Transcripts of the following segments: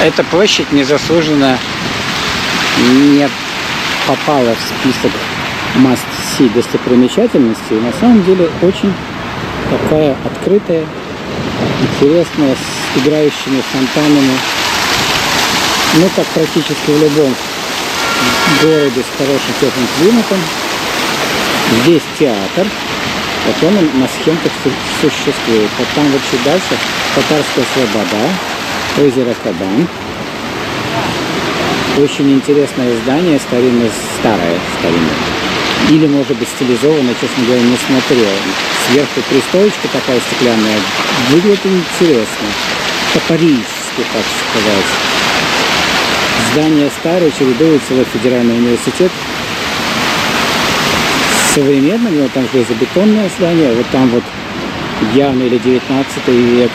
Эта площадь незаслуженно не попала в список must-see достопримечательностей. На самом деле очень такая открытая, интересная, с играющими фонтанами. Ну, как практически в любом городе с хорошим теплым климатом. Здесь театр. Вот он на схемках существует. Вот там вот чуть дальше Татарская Слобода, озеро Кабан. Очень интересное здание, старое. Или, может быть, стилизованное, честно говоря, не смотрел. Сверху пристроечка такая стеклянная. Выглядит интересно. По-парижски, так сказать. Здание старое, чередует целый федеральный университет. Современным, но там железобетонное здание. Вот там вот явно или 19 век,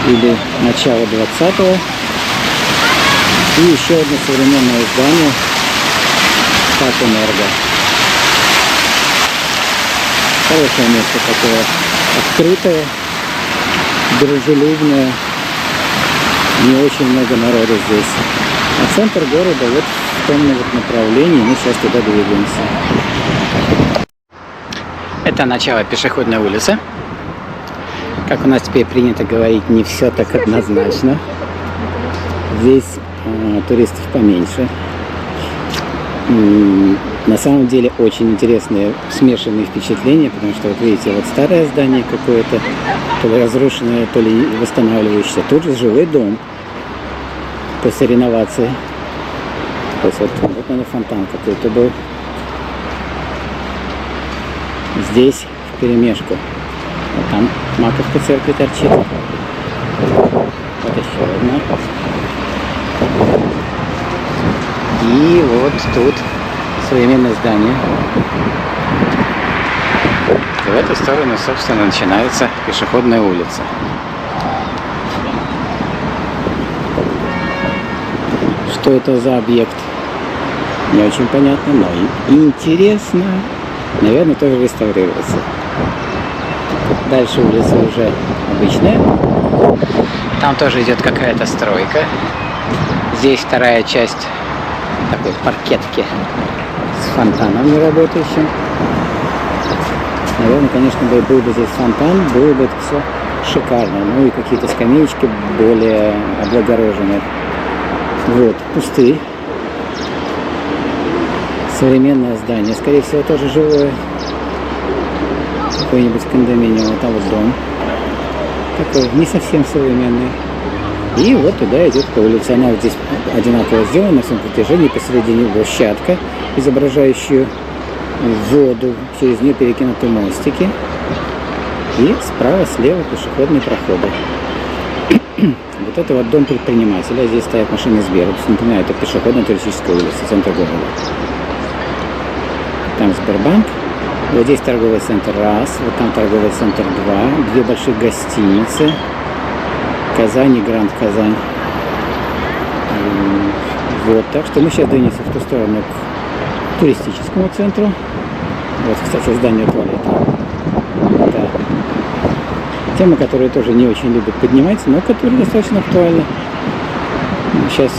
или начало 20-го. И еще одно современное здание, как Энерго. Хорошее место такое, открытое, дружелюбное, не очень много народа здесь. А центр города вот в том вот направлении, мы сейчас туда двигаемся. Это начало пешеходной улицы. Как у нас теперь принято говорить, не все так однозначно. Здесь туристов поменьше. На самом деле очень интересные смешанные впечатления, потому что, вот видите, вот старое здание какое-то, то ли разрушенное, то ли восстанавливающееся. Тут же жилой дом после реновации. То есть вот, наверное, фонтан какой-то был. Здесь вперемешку. Вот там Маковка церковь торчит. Вот еще одна. И вот тут современное здание. И в эту сторону, собственно, начинается пешеходная улица. Что это за объект? Не очень понятно, но и интересно. Наверное, тоже реставрируется. Дальше улица уже обычная. Там тоже идет какая-то стройка. Здесь вторая часть такой паркетки с фонтаном не работающим. Наверное, конечно, был бы здесь фонтан, было бы это все шикарно. Ну и какие-то скамеечки более облагороженные. Вот, пустые. Современное здание, скорее всего, тоже жилое. Какой-нибудь кондоминиум, там вот дом. Такой не совсем современный. И вот туда идет по улице. Она вот здесь одинаково сделана на всем протяжении. Посередине брусчатка, изображающую воду. Через нее перекинуты мостики. И справа, слева пешеходные проходы. Вот это вот дом предпринимателя. Здесь стоят машины Сбера. Напоминаю, это пешеходная туристическая улица, центр города. Там Сбербанк. Вот здесь торговый центр раз, вот там торговый центр 2, две больших гостиницы. Казань и Гранд Казань. Вот, так что мы сейчас двинемся в ту сторону к туристическому центру. Вот, кстати, здание туалета. Это тема, которую тоже не очень любят поднимать, но которая достаточно актуальна. Сейчас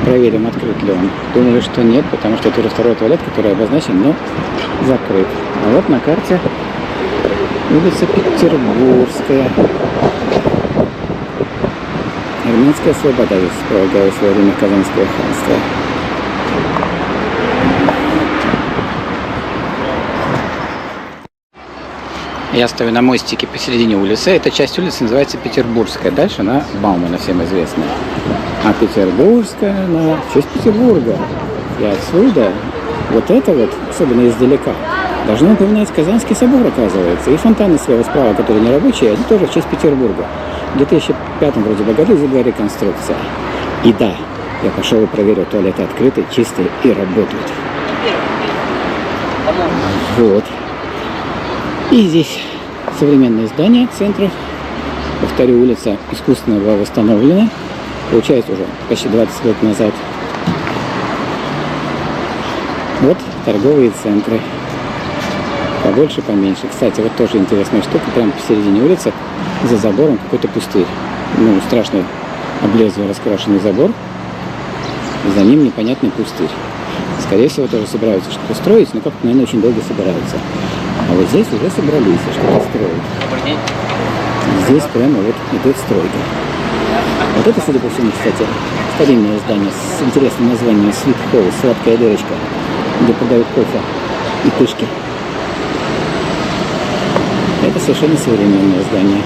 проверим, открыт ли он. Думаю, что нет, потому что это уже второй туалет, который обозначен, но закрыт. А вот на карте улица Петербургская. Армянская Слобода здесь располагалась во время Казанского ханства. Я стою на мостике посередине улицы. Эта часть улицы называется Петербургская. Дальше она Баумана, всем известная. А Петербургская, она в честь Петербурга. И отсюда вот это вот, особенно издалека, должно напоминать Казанский собор, оказывается. И фонтаны слева-справа, которые не рабочие, они тоже в честь Петербурга. В 2005 вроде бы году была реконструкция. И да, я пошел и проверил, туалеты открыты, чистые и работают. Вот. И здесь современное здание центра. Повторю, улица искусственно была восстановлена. Получается, уже почти 20 лет назад. Вот торговые центры. Побольше, поменьше. Кстати, вот тоже интересная штука. Прямо посередине улицы, за забором какой-то пустырь. Ну, страшно об лезвие раскрашенный забор, за ним непонятный пустырь. Скорее всего, тоже собираются что-то строить, но как-то, наверное, очень долго собираются. А вот здесь уже собрались что-то строить. Здесь прямо вот идет стройка. Вот это, судя по всему, кстати, старинное здание с интересным названием Sweet Hall, сладкая дырочка, где подают кофе и пышки. Это совершенно современное здание.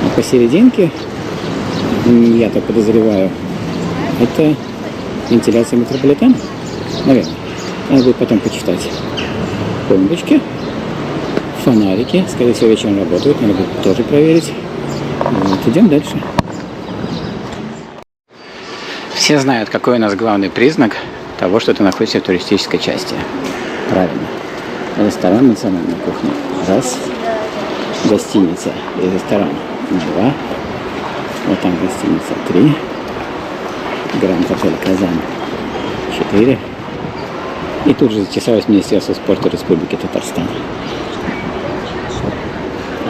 А посерединке, я так подозреваю, это вентиляция метрополитена. Наверное. Надо будет потом почитать. Помпочки, фонарики. Скорее всего, вечером работают. Надо будет тоже проверить. Вот, идем дальше. Все знают, какой у нас главный признак того, что ты находишься в туристической части. Правильно. Ресторан национальной кухни. Раз. Гостиница и ресторан. Два. Вот там гостиница. Три. Гранд-отель Казань. 4. И тут же затесалось Министерство спорта Республики Татарстан.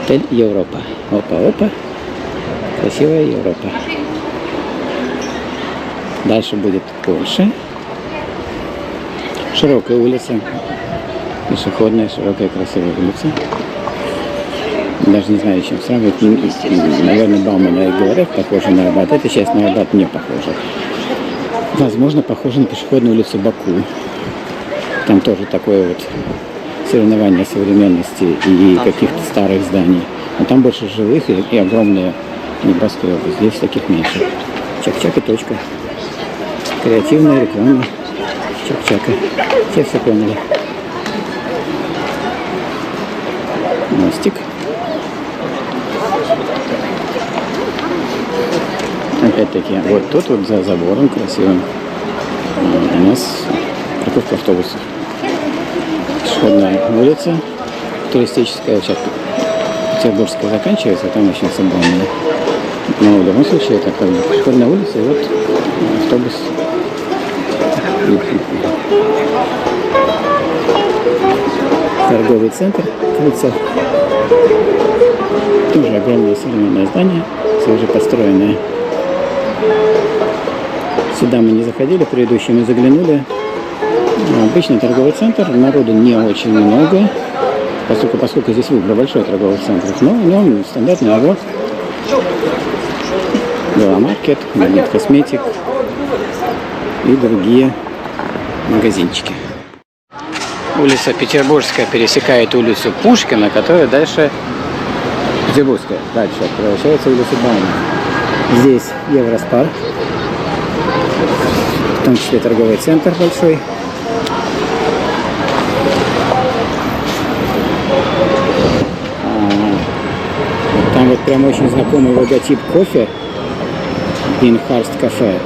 Отель Европа. Опа-опа. Красивая Европа. Дальше будет Польша. Широкая улица. Пешеходная, широкая, красивая улица. Даже не знаю, чем сравнивать. Наверное, Баумана и говорят, похоже на Арбат. Эта часть на Арбат не похожа. Возможно, похоже на пешеходную улицу Баку. Там тоже такое вот соревнование современности и каких-то старых зданий. Но там больше жилых и огромные небоскребы. Здесь таких меньше. Чак-чак и точка. Креативная реклама. Чак-чака. Все поняли. Мостик. Опять-таки, вот тут вот за забором красивым у нас парковка автобусов. Пешеходная улица туристическая, сейчас Петербургская заканчивается, а там еще Собранная. Но в любом случае это как бы пешеходная улица и вот автобус. Торговый центр, кольцо. Тоже огромное современное здание, свеже построенное. Сюда мы не заходили, предыдущие мы заглянули. Обычный торговый центр, народу не очень много, поскольку здесь выбор большой торговых центров, но в нем стандартный набор. Веломаркет, Магнит Косметик и другие магазинчики. Улица Петербургская пересекает улицу Пушкина, которая дальше Петербургская, дальше превращается в улицу Баумана. Здесь Евроспар, в том числе торговый центр большой. Там вот прям очень знакомый логотип кофе. Бинхарст кафе.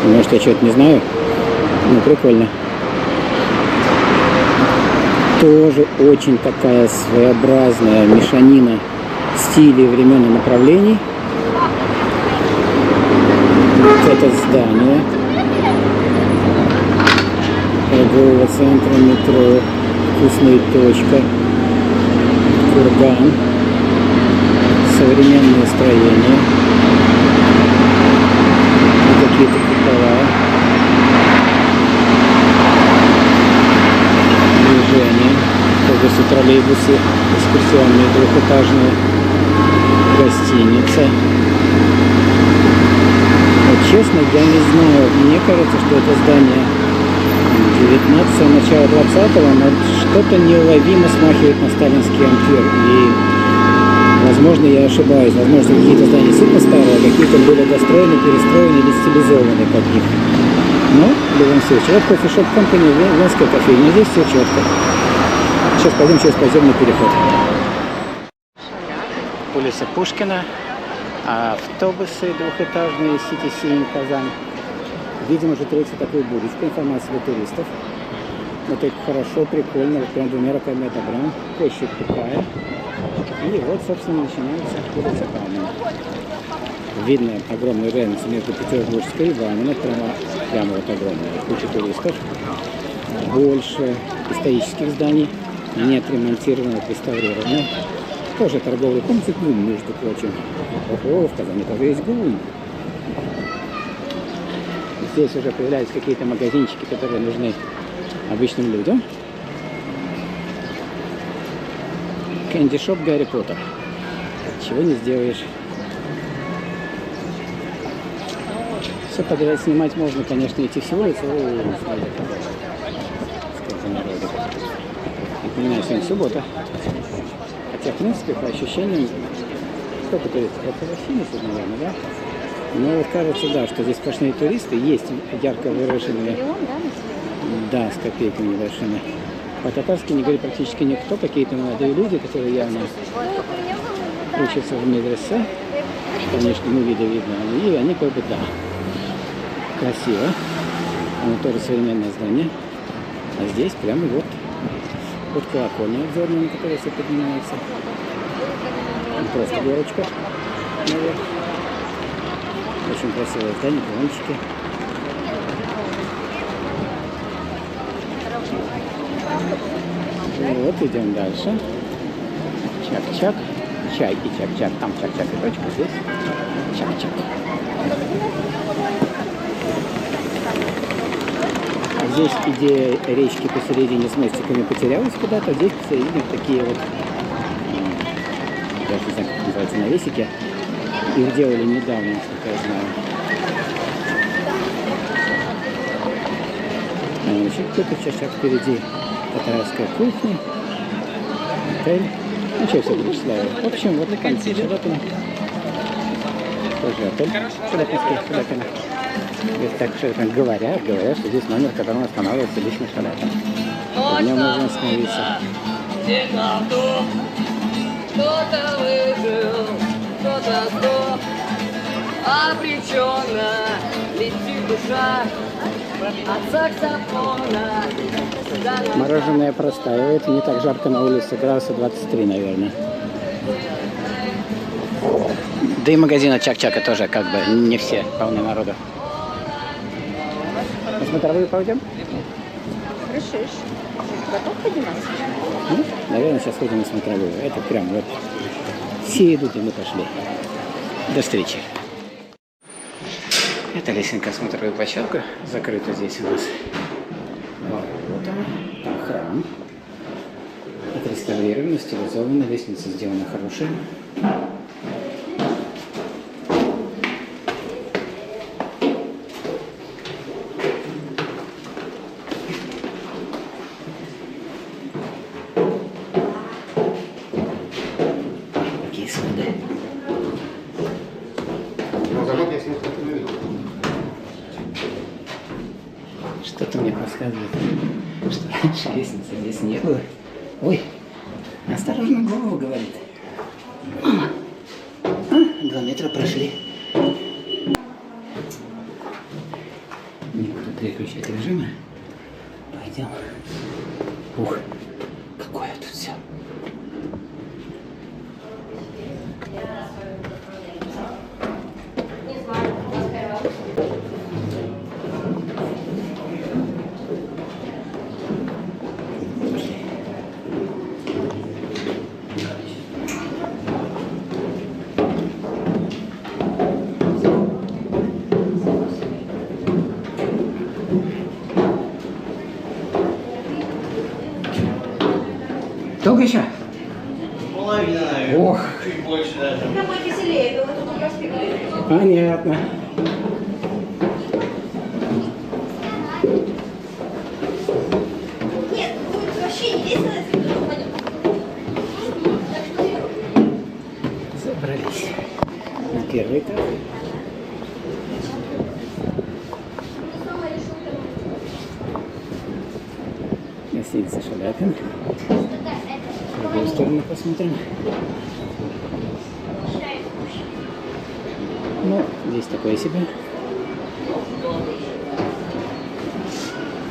Может, я что-то не знаю. Ну, прикольно. Тоже очень такая своеобразная мешанина стилей, времен и направлений. Вот это здание торгового центра метро, вкусная точка, курган, современные строения, какие-то купола, движение, автобусы, троллейбусы, экскурсионные, двухэтажные, гостиница. Вот честно, я не знаю, мне кажется, что это здание 19-го, начало 20-го, но что-то неуловимо смахивает на сталинский ампир. И, возможно, я ошибаюсь. Возможно, какие-то здания сильно старые, а какие-то были достроены, перестроены или стилизованы под них. Но, в любом случае, вот кофешоп компании, венская кофейня, здесь все четко. Сейчас пойдем через подземный переход. Улица Пушкина, автобусы двухэтажные, Сити-Синь, Казань. Видим уже третью такую будочку, информация для туристов. Вот это хорошо, прикольно, вот прям двумя руками отобран. Площадь такая. И вот, собственно, начинается улица Баумана. Видно огромную разницу между Петербургской и Баумана, прямо вот огромная куча туристов. Больше исторических зданий, не отремонтированных, реставрированных. Тоже торговый комплекс ГУМ, между прочим. Ого, в Казани тоже есть ГУМ. здесь уже появляются какие-то магазинчики, которые нужны обычным людям. Кэнди-шоп Гарри Поттер. Чего не сделаешь. Все подряд снимать можно, конечно, идти всю улицу. Сколько народу. Напоминаю, сегодня суббота. Хотя, в принципе, по ощущениям, сколько туристов? Это 80, наверное, да? Но вот кажется, да, что здесь сплошные туристы, есть ярко выраженные, да, с копейками небольшими. По-татарски не говорит практически никто, какие-то молодые люди, которые явно учатся в медресе, по внешнему виду видно, и они как бы, да, красиво. Оно тоже современное здание. А здесь прямо вот колокольня обзорная, на которой все поднимается. Просто горочка наверх. Очень красивое здание, паломчики. Вот, идем дальше. Чак-чак. Чай и чак-чак. Там чак-чак и точка, здесь чак-чак. А здесь идея речки посередине с мостиками потерялась куда-то. Здесь посередине такие вот, даже не знаю, как называется, навесики. Их делали недавно, насколько я знаю. Еще какой-то чашак впереди. Татарская кухня. Отель. Ну что, все перечисляю. В общем, вот там Шаляпина. Тоже отель Шаляпинский, Шаляпина. Здесь так Шаляпин говорят, что здесь номер, в котором останавливается лично Шаляпин. В нем можно остановиться. Кто-то выжил, кто-то обреченно летит душа от саксофона. Мороженое простаивает, не так жарко на улице, градуса 23, наверное. Да и магазина Чак-Чака тоже как бы не все, полны народу. На смотровую пойдем? Решишь. Готов подниматься? Ну, наверное, сейчас ходим на смотровую. Это прям вот все идут, и мы пошли. До встречи. Это лесенка смотровую площадку. Закрыта здесь у нас. Вот она. Там храм. Отреставрирована, стилизована. Лестница сделана хорошая. Что-то мне подсказывает, что раньше лестницы здесь не было. Ой, осторожно, голову говорит. Мама, 2 метра прошли. Не буду переключать режимы. Пойдем. Ух, какое тут все. Долго еще? Половина, наверное. Ох. Чуть больше даже. Там будет веселее, было тут проспекты. Понятно. Нет, будет вообще не весело, если кто-то упадет. Забрались на первый этаж. Гостиница Шаляпин. В другую сторону посмотрим. Ну, здесь такое себе.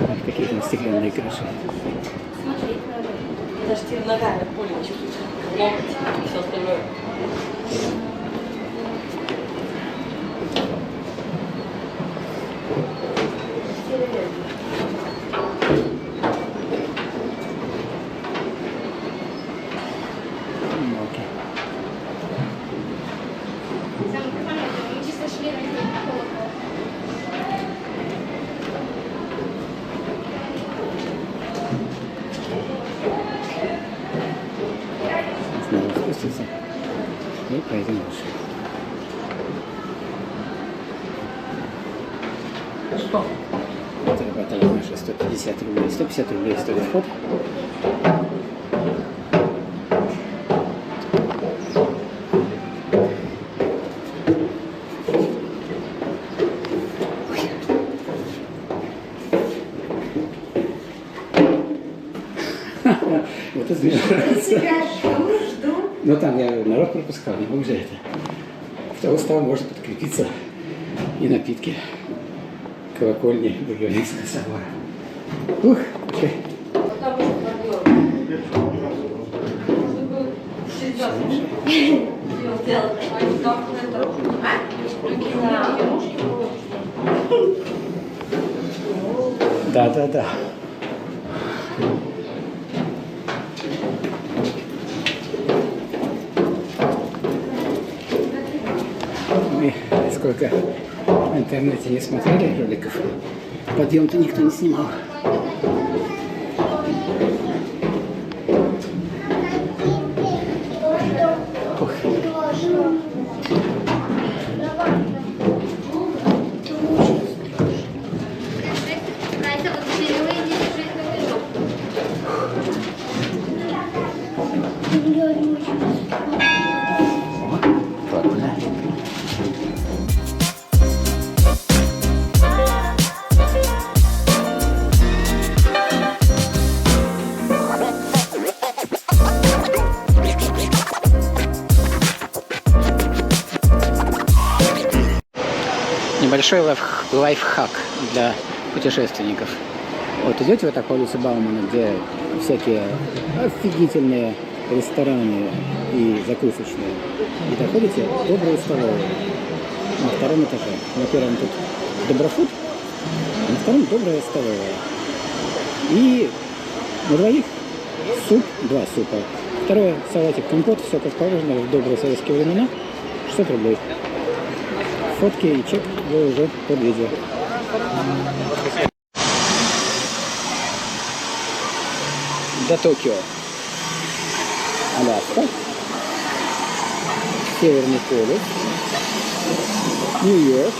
Вот какие-то стеклянные крыши. Смотреть надо. Даже теперь ногами больно чувствуешь, как локоть и все остальное. Зарабатывали наши 150 рублей. 150 рублей стоит вход. Вот это мне нравится. Жду. Ну там я народ пропускал, не могу за это. Кто устал, может подкрепиться и напитки. Колокольни Бургервинского собора. Ух, пошли. Там уже пробел. Можно было сделать. А не как это. Да. Мы сколько в интернете не смотрели роликов, подъем-то никто не снимал. Ух. Ладно. Небольшой лайфхак для путешественников. Вот идете вы так по улице Баумана, где всякие офигительные рестораны и закусочные, и доходите в добрую столовую на втором этаже. На первом тут Доброфуд, а на втором добрая столовая. И на двоих суп, 2 супа. Второе салатик, компот, все как положено в добрые советские времена, 600 рублей. Фотки и чек вы уже под видео. До Токио. Аляска. Северный полюс. Нью-Йорк.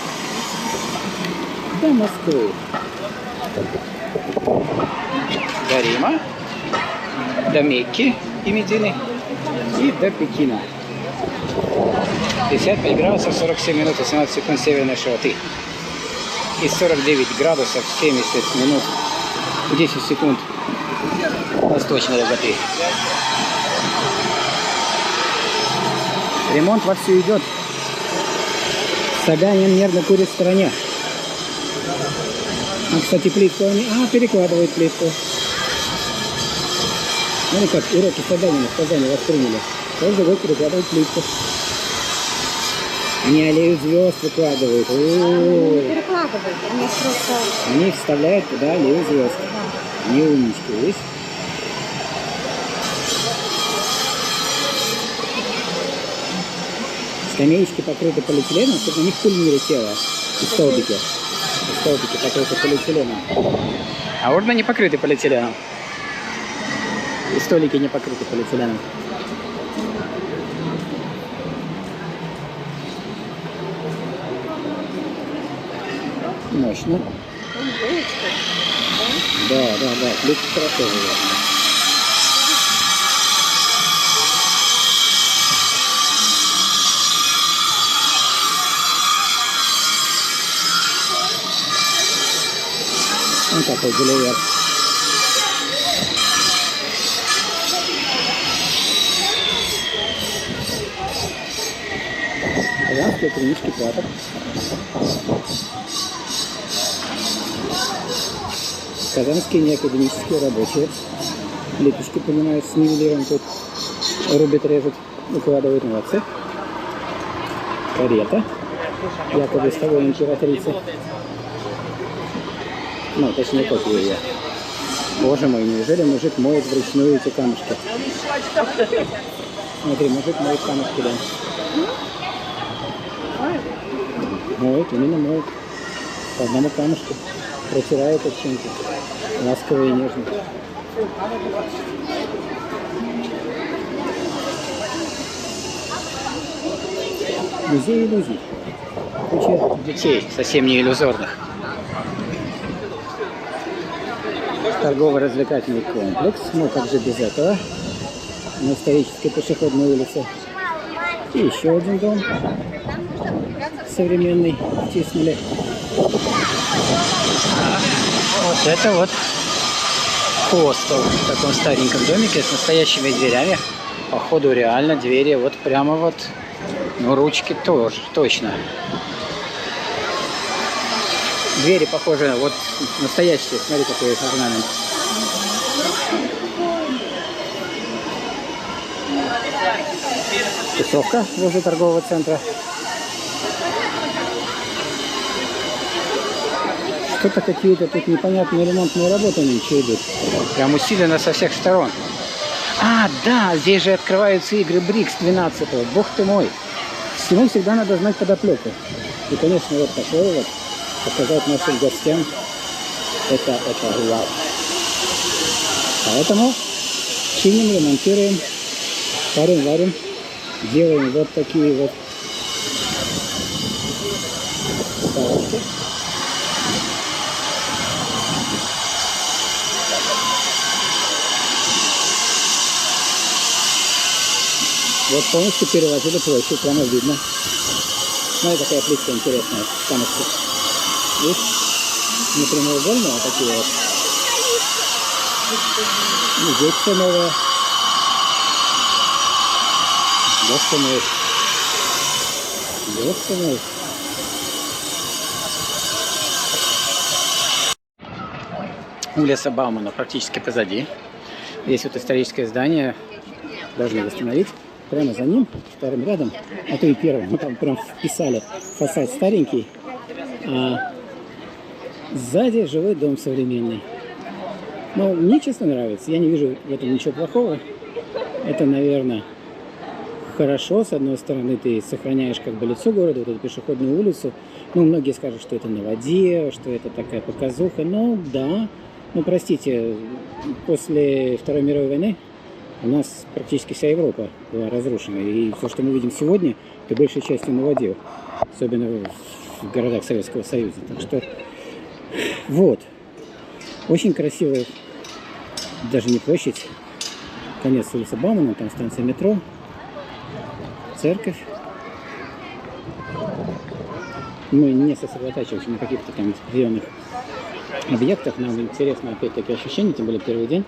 До Москвы. До Рима. До Мекки и Медины. И до Пекина. 55 градусов 47 минут 18 секунд северной широты. И 49 градусов 70 минут 10 секунд восточной долготы. Ремонт вовсю идет. Собянин нервно курит в стороне. А, кстати, плитку они... перекладывают плитку. Ну как, уроки Собянина в Казани восприняли. Каждый год перекладывают плитку. Не аллею звезд выкладывают. Не перекладывают, они просто... Они вставляют туда аллею звезд. Не умнички, видишь? Скамеечки покрыты полиэтиленом, чтобы на них пыль не летела. И столбики. И столбики покрыты полиэтиленом. А урны не покрыты полиэтиленом. И столики не покрыты полиэтиленом. Мощно. Да, плитка хорошо живет. Он такой гулливер. Казанский академический театр. Казанские неакадемические рабочие. Лепешки, понимаю, с нивелиром тут рубят, режут, укладывают, молодцы. Карета. Якобы с того императрицы. Ну, точнее, копия ее. Боже мой, неужели мужик моет вручную эти камушки? Смотри, мужик моет камушки, да. Моет, именно моет. По одному камушку. Протирает от чем-то. Ласково и нежно. Музей иллюзий. Куча детей, совсем не иллюзорных. торгово-развлекательный комплекс. Ну, как же без этого? На исторической пешеходной улице. И еще один дом современный втиснули. Вот это вот хостел в таком стареньком домике с настоящими дверями. Походу реально двери вот прямо вот, ну ручки тоже, точно. Двери похожи, вот настоящие, смотри какой орнамент. Тусовка возле торгового центра. Что-то какие-то тут непонятные ремонтные работы нынче идут. Прям усиленно со всех сторон. А, да, здесь же открываются игры БРИКС 12-го. Бог ты мой. Всему всегда надо знать подоплеку. И, конечно, вот такое вот показать нашим гостям. Это вау. Поэтому чиним, ремонтируем, варим, делаем вот такие вот ставочки. Вот полностью переложили площадь, прямо видно. Смотри, какая плитка интересная, камушки. Видишь? Не прямоугольные, а такие вот. И здесь все новое. Здесь все новое. Здесь все новое. Улица Баумана практически позади. Здесь вот историческое здание должны восстановить. Прямо за ним, вторым рядом, а то и первым, мы там прям вписали фасад старенький, а сзади жилой дом современный. Но мне честно нравится, я не вижу в этом ничего плохого. Это, наверное, хорошо. С одной стороны, ты сохраняешь как бы лицо города, вот эту пешеходную улицу. Ну, многие скажут, что это на воде, что это такая показуха. Ну, да. Ну, простите, после Второй мировой войны у нас практически вся Европа была разрушена. И все, что мы видим сегодня, это большей частью на воде. Особенно в городах Советского Союза. Так что, вот. Очень красивая, даже не площадь, конец улицы Баумана, там станция метро, церковь. Мы не сосредотачиваемся на каких-то там определенных объектах. Нам интересно, опять-таки, ощущение, тем более первый день.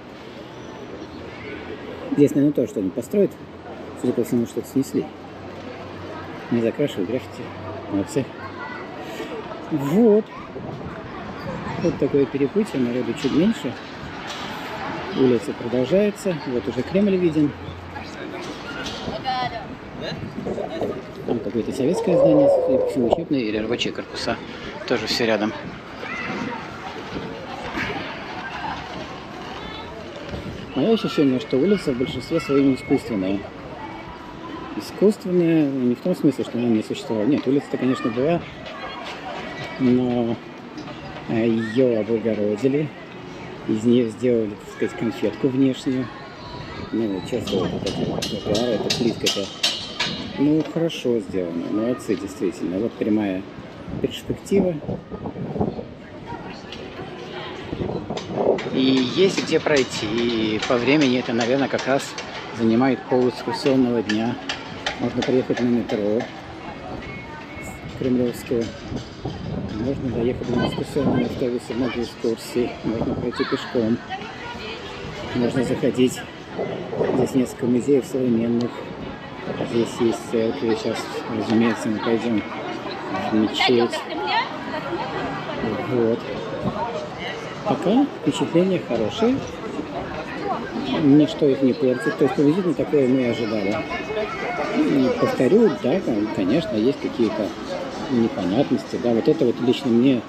Здесь, наверное, тоже что-нибудь построят. Судя по всему, что-то снесли. Не закрашивают граффити. Молодцы. Вот. Вот такое перепутье. Народу чуть меньше. Улица продолжается. Вот уже Кремль виден. Там какое-то советское здание, судя по всему, учебные или рабочие корпуса. Тоже все рядом. Мое ощущение, что улица в большинстве своем искусственная. Искусственная не в том смысле, что она не существовала. Нет, улица-то, конечно, была, но ее облагородили. Из нее сделали, так сказать, конфетку внешнюю. Ну, вот сейчас вот эти тротуары, эта плитка-то, ну, хорошо сделано. Молодцы, действительно. Вот прямая перспектива. И есть где пройти. И по времени это, наверное, как раз занимает полэкскурсионного дня. Можно приехать на метро Кремлевского. Можно доехать на экскурсионном автобусе, много экскурсий. Можно пройти пешком. Можно заходить. Здесь несколько музеев современных. Здесь есть церкви. Сейчас, разумеется, мы пойдем в мечеть. Вот. Пока впечатления хорошие. Ничто их не портит. То есть приблизительно такое мы и ожидали. И повторю, да, конечно, есть какие-то непонятности. Да, вот это вот лично мне,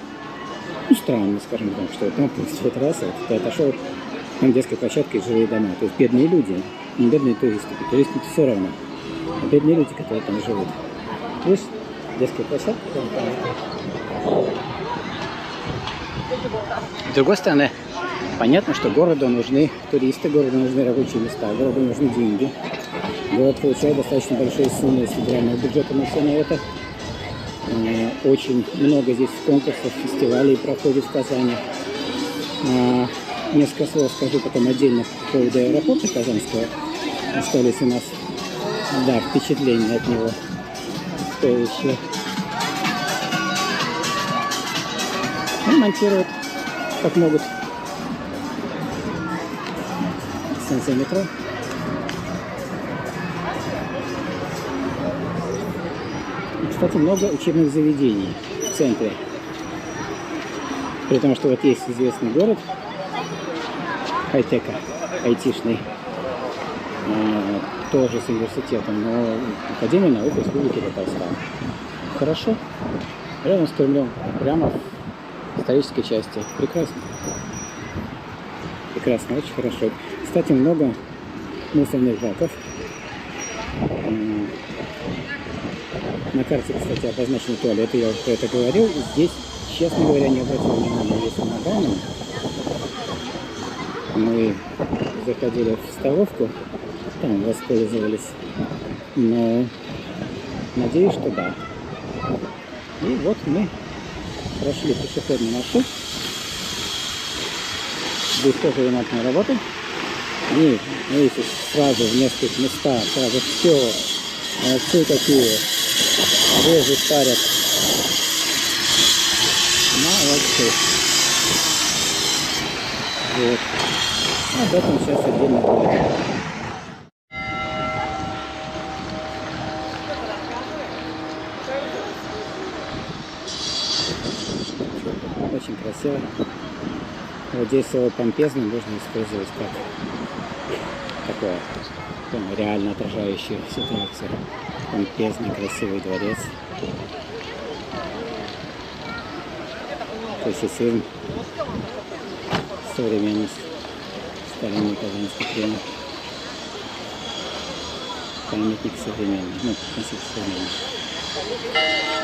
ну, странно, скажем так, что там в этот раз вот, ты отошел, там детская площадка и жилые дома. То есть бедные люди, не бедные туристы. Туристы все равно. А бедные люди, которые там живут. Плюс детская площадка. С другой стороны, понятно, что городу нужны туристы, городу нужны рабочие места, городу нужны деньги. Город получает достаточно большие суммы из федерального бюджета на все на это. Очень много здесь конкурсов, фестивалей проходит в Казани. Несколько слов скажу потом отдельно по поводу аэропорта Казанского. Остались у нас, да, впечатления от него стоящие. Ну, монтируют как могут. Станция метро. И, кстати, много учебных заведений в центре. При том, что вот есть известный город хай-тека, айтишный, тоже с университетом, но Академия наук Республики Татарстан. Хорошо. Рядом с Кремлем, прямо в исторической части. Прекрасно. Прекрасно, очень хорошо. Кстати, много мусорных баков. На карте, кстати, обозначены туалеты, я уже про это говорил. Здесь, честно говоря, не обратил внимания, если на данном. Мы заходили в столовку, там воспользовались, но надеюсь, что да. И вот мы прошли пешеходный маршрут. Здесь тоже ремонтная работа. И, видите, сразу в нескольких местах, сразу все. Молодцы какие. Режут, парят. Молодцы. Вот. Об этом сейчас отдельно будет. Очень красиво. Вот здесь слово помпезно можно использовать как такое реально отражающую ситуацию. Помпезный, красивый дворец. Классицизм, современность, старинный Казанский Кремль. Памятник современный, ну, относительно современный.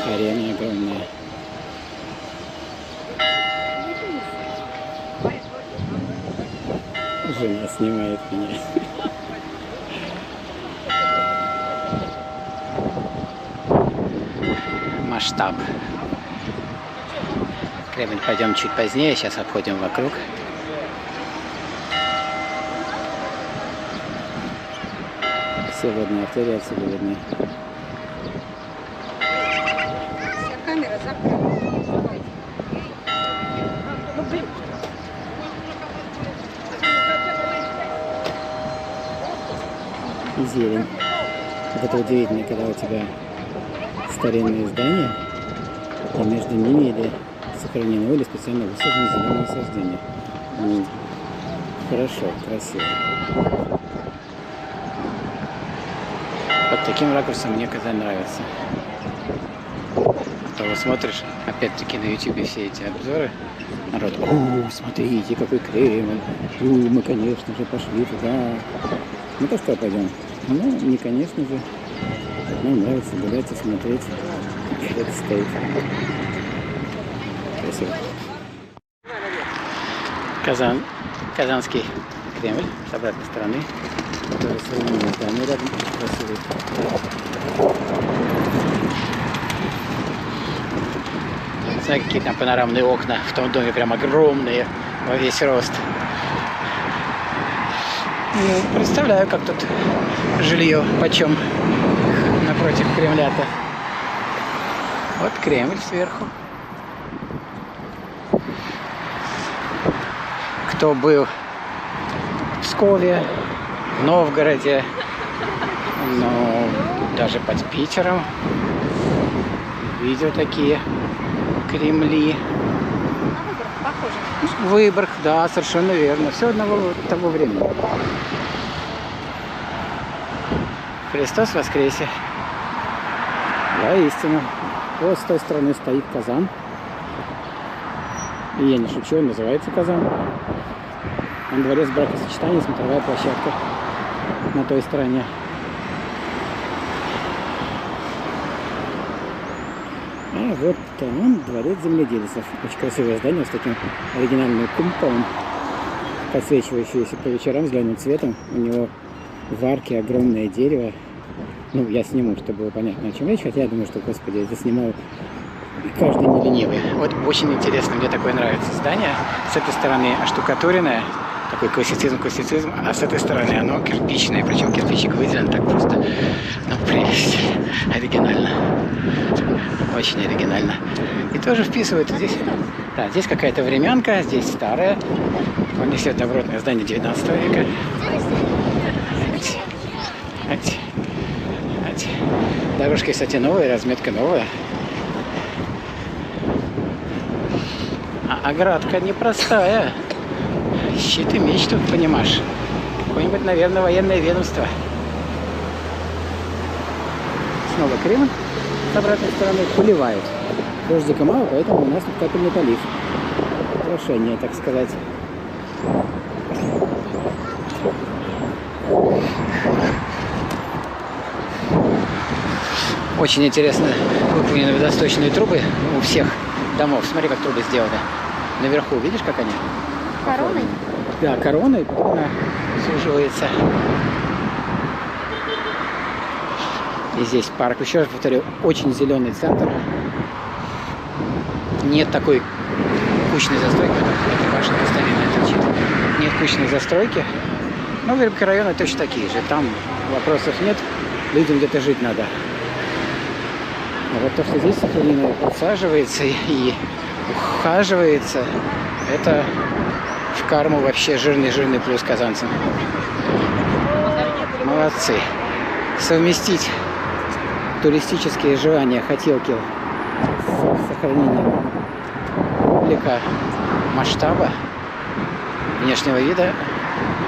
Арена огромная. Жена снимает меня. Масштаб. Кремль пойдем чуть позднее, сейчас обходим вокруг. Все водные артерии отсюда видны. Камера закрыта. И зелень. Вот это удивительно, когда у тебя старинные здания, и между ними или сохранено, или специально высажено зеленое насаждение. Хорошо, красиво. Под таким ракурсом мне Казань нравится. То вот смотришь, опять-таки на YouTube все эти обзоры, народ, смотрите, какой Кремль, мы, конечно же, пошли туда. Ну то что, пойдем? Ну, не конечно же. Нам нравится гулять и смотреть, как это стоит. Красиво. Казанский Кремль с обратной стороны. Тоже современное здание рядом, красивый. Смотри, какие там панорамные окна в том доме, прям огромные, во весь рост. Ну, представляю, как тут жилье, почем напротив Кремля-то. Вот Кремль сверху. Кто был в Пскове, в Новгороде, ну, даже под Питером, видел такие Кремли. Выборг, да, совершенно верно. Все одного того времени. Христос воскресе. Воистину. Вот с той стороны стоит Казан. И я не шучу, он называется Казан. Там дворец бракосочетания, смотровая площадка на той стороне. А вот там дворец земледельцев. Очень красивое здание с таким оригинальным куполом, подсвечивающееся по вечерам зеленым цветом. У него в арке огромное дерево. Ну, я сниму, чтобы было понятно, о чем речь. Хотя я думаю, что, господи, это снимал И каждый не ленивый. Вот очень интересно, мне такое нравится здание. С этой стороны оштукатуренное, такой классицизм, а с этой стороны оно кирпичное, причем кирпичик выделен так просто, ну, прелесть, оригинально, очень оригинально. И тоже вписывается здесь, да, здесь какая-то времянка, здесь старая, вполне себе добротное здание 19 века. Дорожки, кстати, новые, разметка новая. А оградка непростая. Щит и меч тут, понимаешь. Какое-нибудь, наверное, военное ведомство. Снова Крым с обратной стороны поливают. Дождика мало, поэтому у нас тут капельный полив. Украшение, так сказать. Очень интересно выполнены водосточные трубы у всех домов. Смотри, как трубы сделаны. Наверху, видишь, как они? Короной? Да, короной, потом она суживается. И здесь парк. Еще раз повторю, очень зеленый центр. Нет такой кучной застройки. Это башня старинная торчит. Нет кучной застройки. Но в районы точно такие же. Там вопросов нет. Людям где-то жить надо. А вот то, что здесь сохранено, подсаживается и ухаживается, это в карму вообще жирный плюс казанцам. Молодцы. Совместить туристические желания, хотелки с сохранением облика, масштаба, внешнего вида,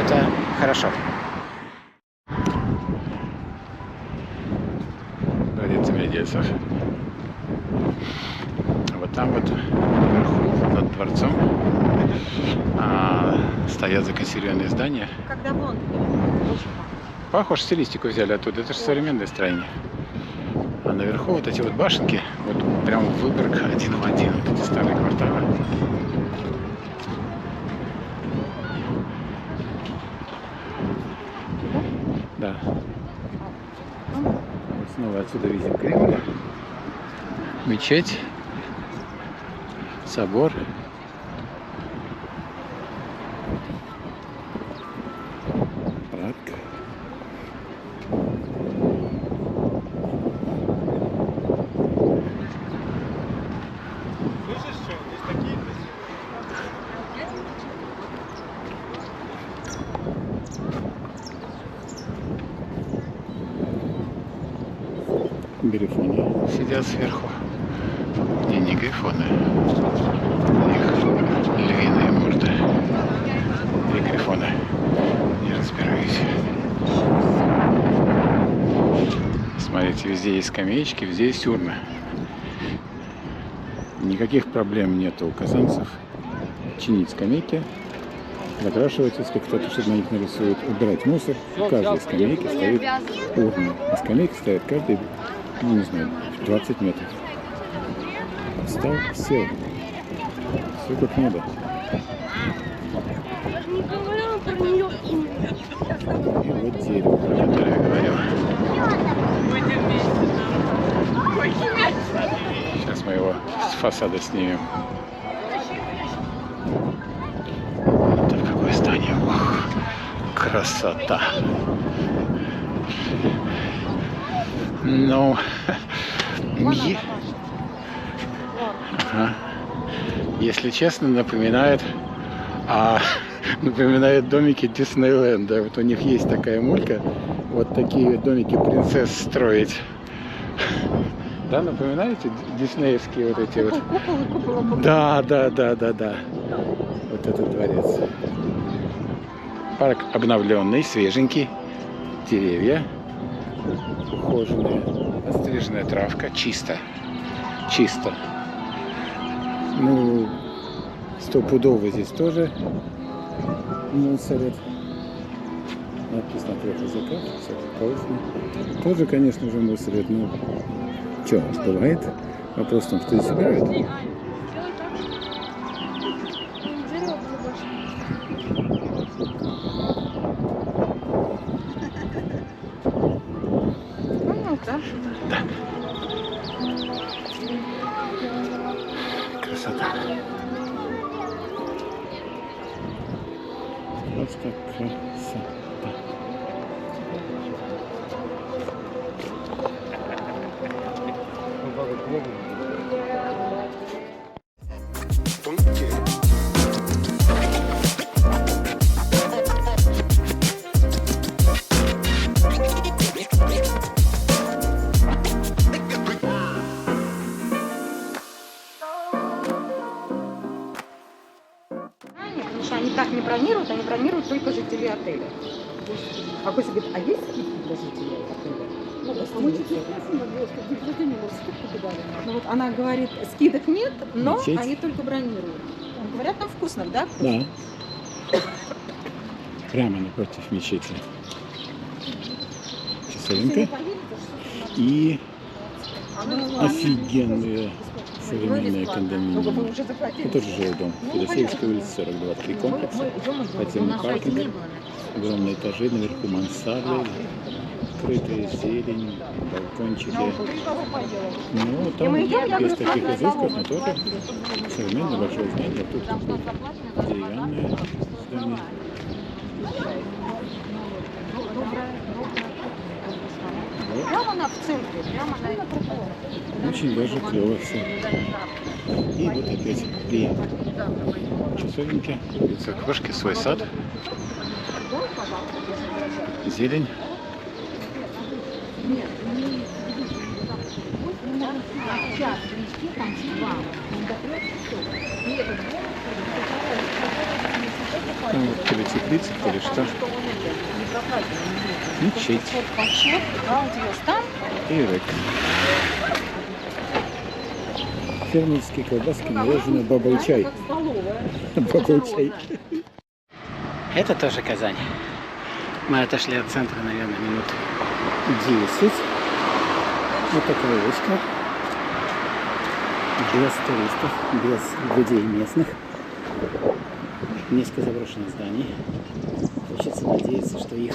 это хорошо. Дворец земледельцев. Вот там вот наверху, над дворцом, стоят законсервированные здания. Когда вон. Похоже, стилистику взяли оттуда. Это же современное строение. А наверху вот эти вот башенки, вот прям Выборг один в один. Вот эти старые кварталы. Да. Вот снова отсюда видим Кремль, мечеть, собор. Парк. Грифоны сидят сверху. Не грифоны. Их львиные морды. И грифоны. Не разбираюсь. Смотрите, везде есть скамеечки, везде есть урны. Никаких проблем нету у казанцев чинить скамейки, закрашивать, если кто-то что-то на них нарисует, убирать мусор. У каждой скамейки стоит урна. А скамейки стоят каждый, ну не знаю, 20 метров. Встал, сел. Все как надо. И вот дерево, про которое я говорил. Сейчас мы его с фасада снимем. Это какое здание. Ох, красота. Ну, ага. Если честно, напоминает домики Диснейленда. Вот у них есть такая мулька, вот такие домики принцесс строить. Да, напоминаете диснеевские вот эти вот? Куполы. Да. Вот этот дворец. Парк обновленный, свеженький. Деревья ухоженные. Остриженная травка. Чисто. Ну, стопудово здесь тоже мусорят. Надпись на трех языках. Тоже, конечно же, мусорят. Но что, бывает? Вопрос в том, что здесь убирают. Да. красота. Просто красота. Потому что они так не бронируют, они бронируют только жителей отеля. А Костя говорит, а есть скидки для жителей отеля? Ну вот она говорит, скидок нет, но Мечеть. они только бронируют. Говорят, там вкусно, да? Да. Прямо напротив мечети. Часовенка. И офигенные современные кондоминиумы. Это тоже жилой дом. Федосеевская улица, 42, 3 комплекса. Подземный паркинг. Огромные этажи, наверху мансарды. Открытая зелень, балкончики. Ну, там без таких изысков, но тоже современное большое здание. Тут деревянное здание. Прямо она в центре, прямо на тротуаре. Очень даже клево все. И вот опять при часовенке улица Кошки, свой сад. Зелень. Там вот то ли теплица, то ли что. Мечеть. И рык. Фермерские колбаски, мороженое, бабай-чай. Бабай-чай. Это тоже Казань. Мы отошли от центра, наверное, минут 10. Вот такая улочка. Без туристов, без людей местных. Несколько заброшенных зданий. Хочется надеяться, что их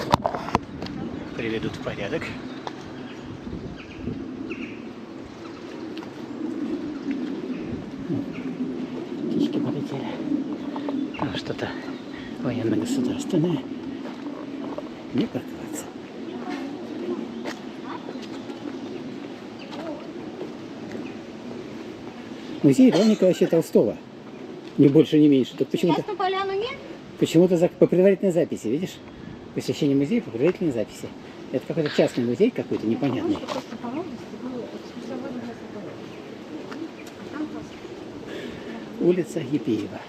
приведут в порядок. Птички полетели. А, что-то военно-государственное. Не парковаться. Музей Льва Николаевича Толстого. Ни больше, ни меньше. Тут почему-то... Поляну нет? Почему-то по предварительной записи, видишь? Посещение музея по предварительной записи. Это какой-то частный музей какой-то непонятный. Улица Епеева.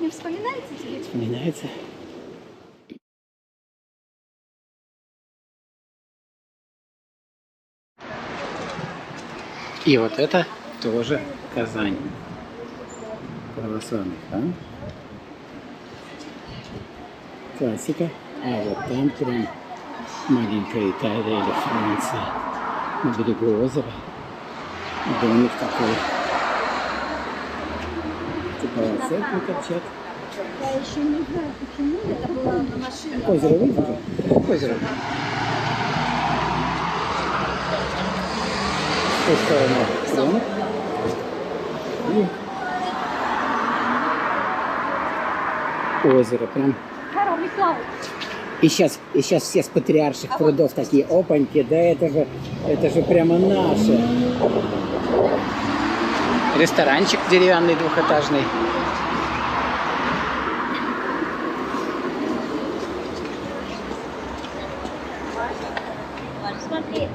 Не вспоминается тебе? Вспоминается. И вот это тоже Казань. Православный храм. Классика. А вот там прям маленькая Италия или Франция. На берегу озера. Домик такой. Купола церкви торчат. Я еще не знаю, почему это было на машине. Озеро видно же? Озеро. С той стороны рынок. И озеро прям. И сейчас все с патриарших прудов такие опаньки, да это же прямо наше. Ресторанчик деревянный двухэтажный. Смотри.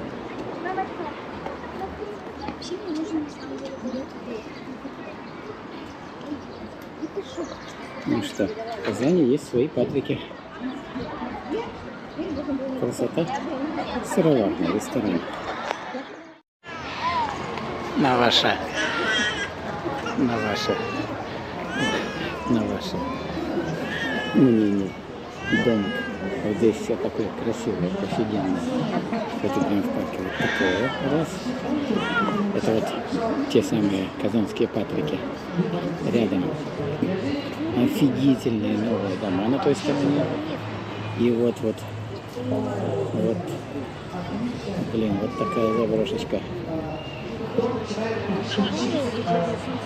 Вообще мне нужно на самом деле Ну что, в Казани есть свои Патрики. Красота. Сыроварный ресторан. На ваше. Мнение. Домик. Вот здесь все такое красивое, офигенное. Это прям в парке вот такое. Раз. Это вот те самые казанские Патрики. Рядом. Офигительные новые дома на той стороне. И вот. Блин, вот такая заброшечка.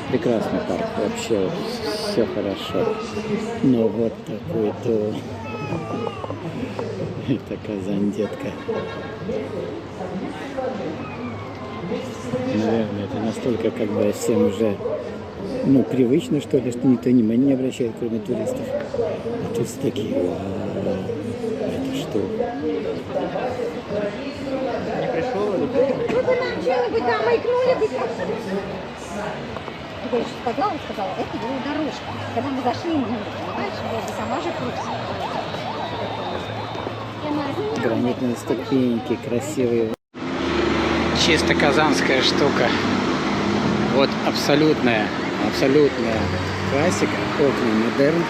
Прекрасный парк, вообще вот все хорошо. Но вот такой дом. Это Казань, детка. Наверное, это настолько как бы всем уже привычно, что ли, что никто внимания не обращает, кроме туристов. А тут все такие, вау, это что? Вы бы нам что-нибудь там маякнули бы. Я говорю, что сказала, он сказал, это велодорожка. Когда мы зашли, понимаешь, я сама же круг. Гранитные ступеньки красивые. Чисто казанская штука. Вот абсолютная классика, окна модерн.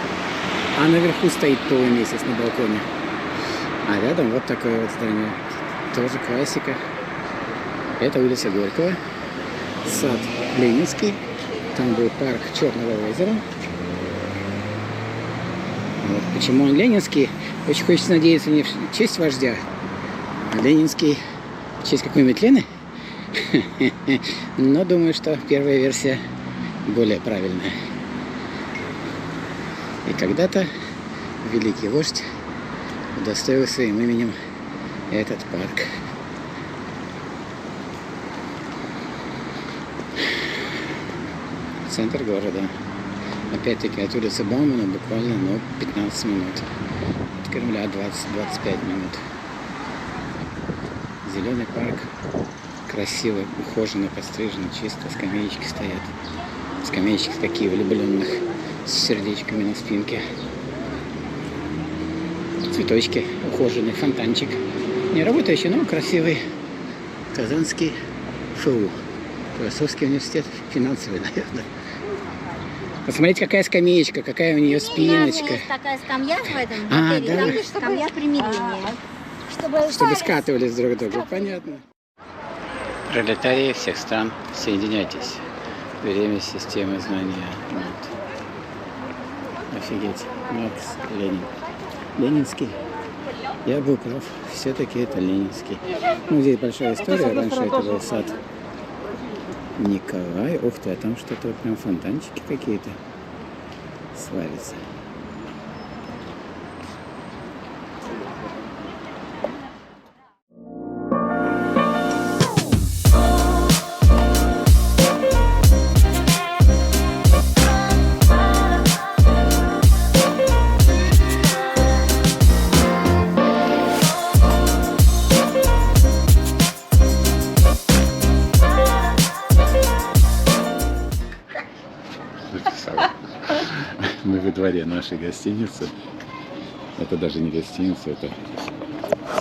А наверху стоит полумесяц на балконе. А рядом вот такое вот здание. Тоже классика. Это улица Горького. Сад Ленинский. Там был парк Черного озера. Вот. Почему он Ленинский? Очень хочется надеяться не в честь вождя, а Ленинский в честь какой-нибудь Лены. Но думаю, что первая версия более правильная. И когда-то великий вождь удостоил своим именем этот парк. Центр города. Опять-таки от улицы Баумана буквально 15 минут. От Кремля 20-25 минут. Зеленый парк. Красиво, ухоженно, пострижено, чисто. Скамеечки стоят. Скамеечки такие влюбленных с сердечками на спинке. Цветочки, ухоженный фонтанчик. Не работающий, но красивый. Казанский ФУ. Философский университет, финансовый, наверное. Посмотрите, какая скамеечка, какая у нее спиночка. Есть такая скамья в этом А, отеле, да? там скамья примирения. Чтобы Скатывались друг к другу, понятно. Пролетарии всех стран, соединяйтесь. Время системы знания. Вот. Офигеть. Маркс, Ленин. Ленинский. Я был прав. Все-таки это Ленинский. Здесь большая история. Раньше это был сад Николай. Ух ты, а там что-то вот прям фонтанчики какие-то сварятся. Мы во дворе нашей гостиницы. Это даже не гостиница, это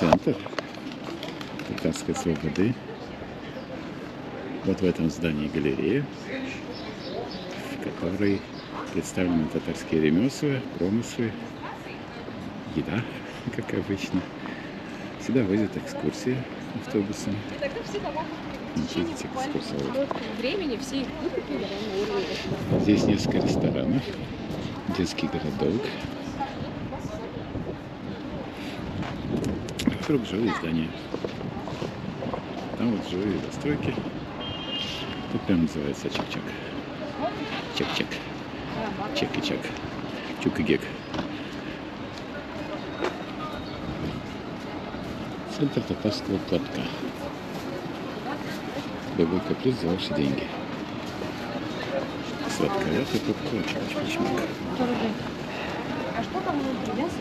центр Татарской свободы. Вот в этом здании галерея, в которой представлены татарские ремесла, промыслы, еда, как обычно. Сюда возят экскурсии автобусом. Видите, экскурсовод. Времени все их выкупили. Здесь несколько ресторанов, детский городок. Вокруг жилые здания. Там вот жилые застройки. Тут прям называется Чак-Чак. Чак-Чак. Чек и Чак. Чук и Гек. Центр татарского платка. Любой каприз за ваши деньги. Сладковатый попкорн. Чмак-чмак. А что там внутри мясо?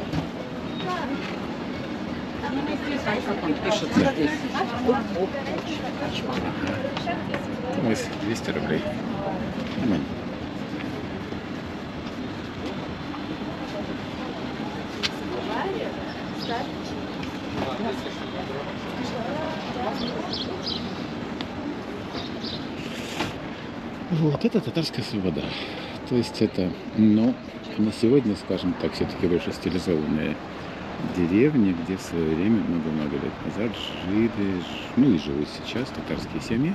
Как он пишется здесь? Там есть 200 рублей. Нормально. Вот это татарская свобода. То есть это, на сегодня, скажем так, все-таки больше стилизованная деревня, где в свое время, много-много лет назад, жили, и живут сейчас татарские семьи.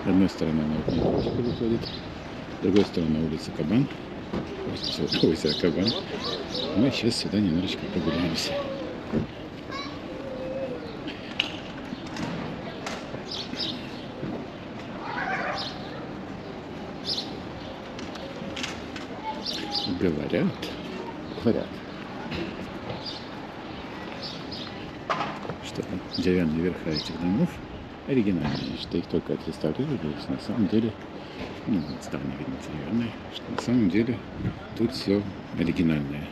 С одной стороны она вот на речку выходит, с другой стороны улица Кабан, озеро Кабан. Мы сейчас сюда немножечко прогуляемся. говорят, что деревянные верха этих домов оригинальные, что их только отреставрировали, на самом деле, ну, здание, видно, деревянное, что на самом деле тут все оригинальное.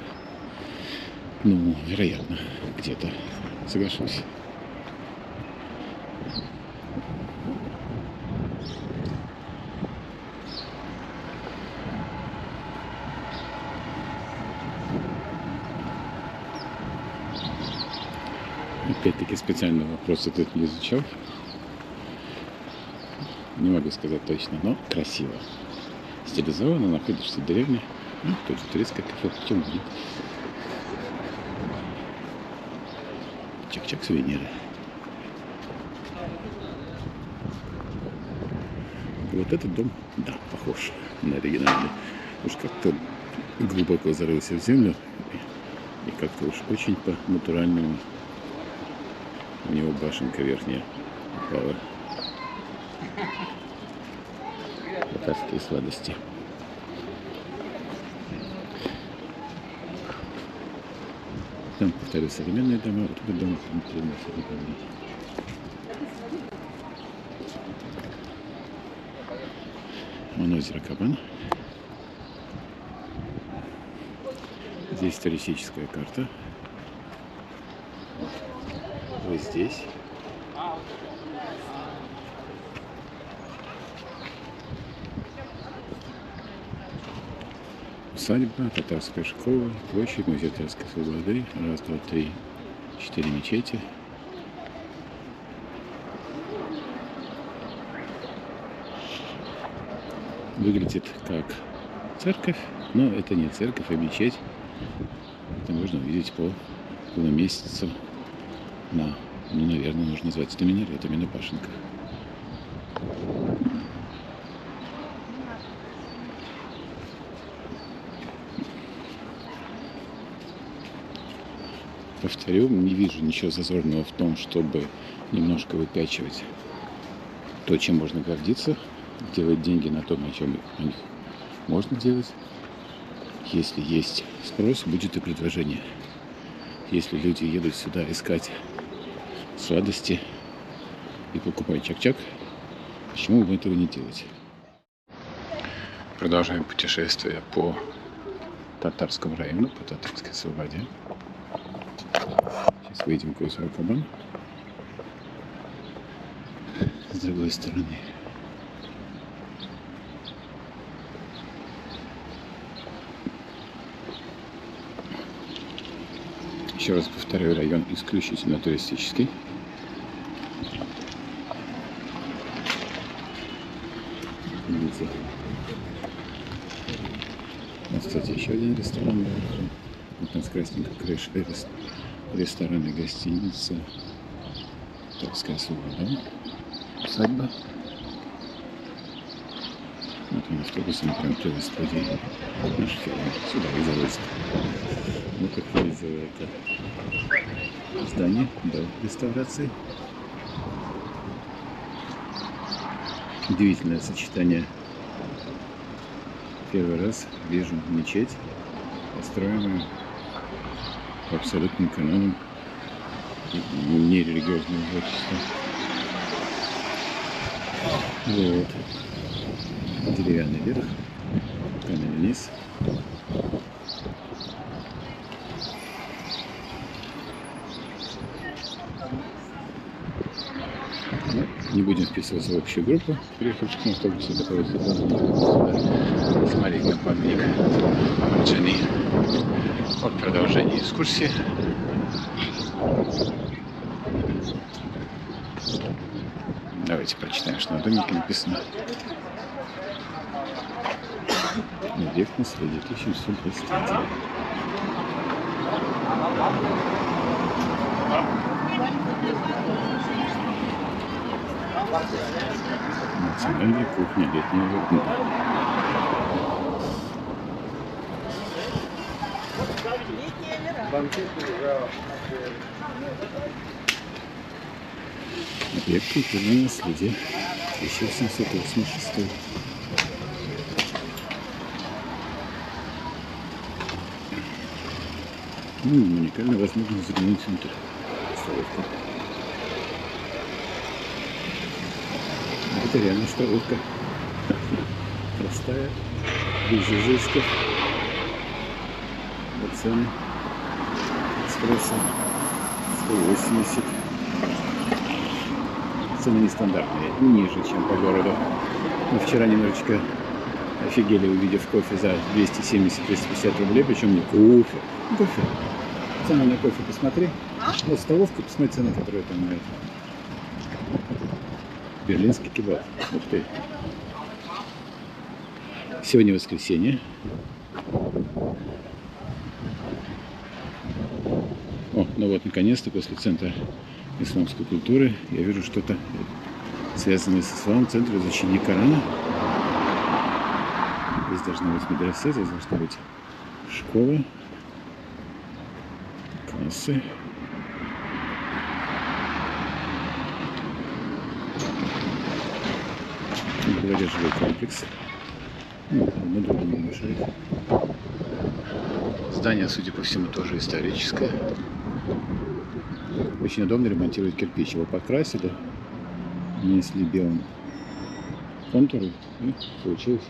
Ну, вероятно, где-то, соглашусь. Опять-таки специального вопроса тут не изучал. Не могу сказать точно, но красиво. Стилизованно, находишься в деревне. Ну, тут же турецкое кафе, почему нет? Чак-чак сувениры. Вот этот дом, да, похож на оригинальный. Уж как-то глубоко зарылся в землю. И как-то уж очень по-натуральному. У него башенка верхняя упала. Татарские сладости. Там, повторю, современные дома, вот этот дом современный. Вон озеро Кабан. Здесь туристическая карта. Вот здесь. Усадьба, татарская школа, площадь, музей татарской свободы. Раз, два, три, 4 мечети. Выглядит как церковь, но это не церковь, а мечеть. Это можно увидеть по полумесяцу на, ну, наверное, нужно назвать это минаретами на башенках. Повторю, не вижу ничего зазорного в том, чтобы немножко выпячивать то, чем можно гордиться, делать деньги на том, на чем о них можно делать. Если есть спрос, будет и предложение. Если люди едут сюда искать сладости и покупать чак-чак, почему бы этого не делать? Продолжаем путешествие по татарскому району, по татарской свободе. Сейчас выйдем к озеру Кабан. С другой стороны. Еще раз повторяю, район исключительно туристический. Видите? Вот, кстати, еще один ресторан наверху. Вот там с красненькой крышей ресторан и гостиница. Татарская свобода. Усадьба. Вот он автобусом прям привез людей. Наша фирма сюда и завозит. Вот как выглядело это здание до реставрации. Удивительное сочетание. Первый раз вижу мечеть, построенную по абсолютным канонам нерелигиозного общества. Вот. Деревянный верх, каменный низ. Не будем вписываться в общую группу, приехавших на автобусе, которые сюда смотреть на памятник Джани. Вот продолжение экскурсии. Давайте прочитаем, что на домике написано. Объект наследия 1723. Национальная кухня летнего дня. Объект культурного наследия 1786. Уникальная возможность заглянуть внутрь. Столовка. Это реально столовка. Простая, без изысков. Вот цены. Эспрессо 180. Цены нестандартные, ниже, чем по городу. Мы вчера немножечко офигели, увидев кофе за 270-250 рублей, причем не кофе. Кофе. Цену на кофе посмотри. Вот столовка, посмотри цены, которые там на это. Берлинский кебаб. Ух ты. Сегодня воскресенье. О, ну вот, наконец-то, после центра исламской культуры я вижу что-то связанное с исламом. Центр изучения Корана. Здесь должна быть медресе, здесь должна быть школа, классы. Многоэтажный комплекс. Ну, одно другому не мешает. Здание, судя по всему, тоже историческое. Очень удобно ремонтировать кирпич. Его покрасили, нанесли белым контуры и получилось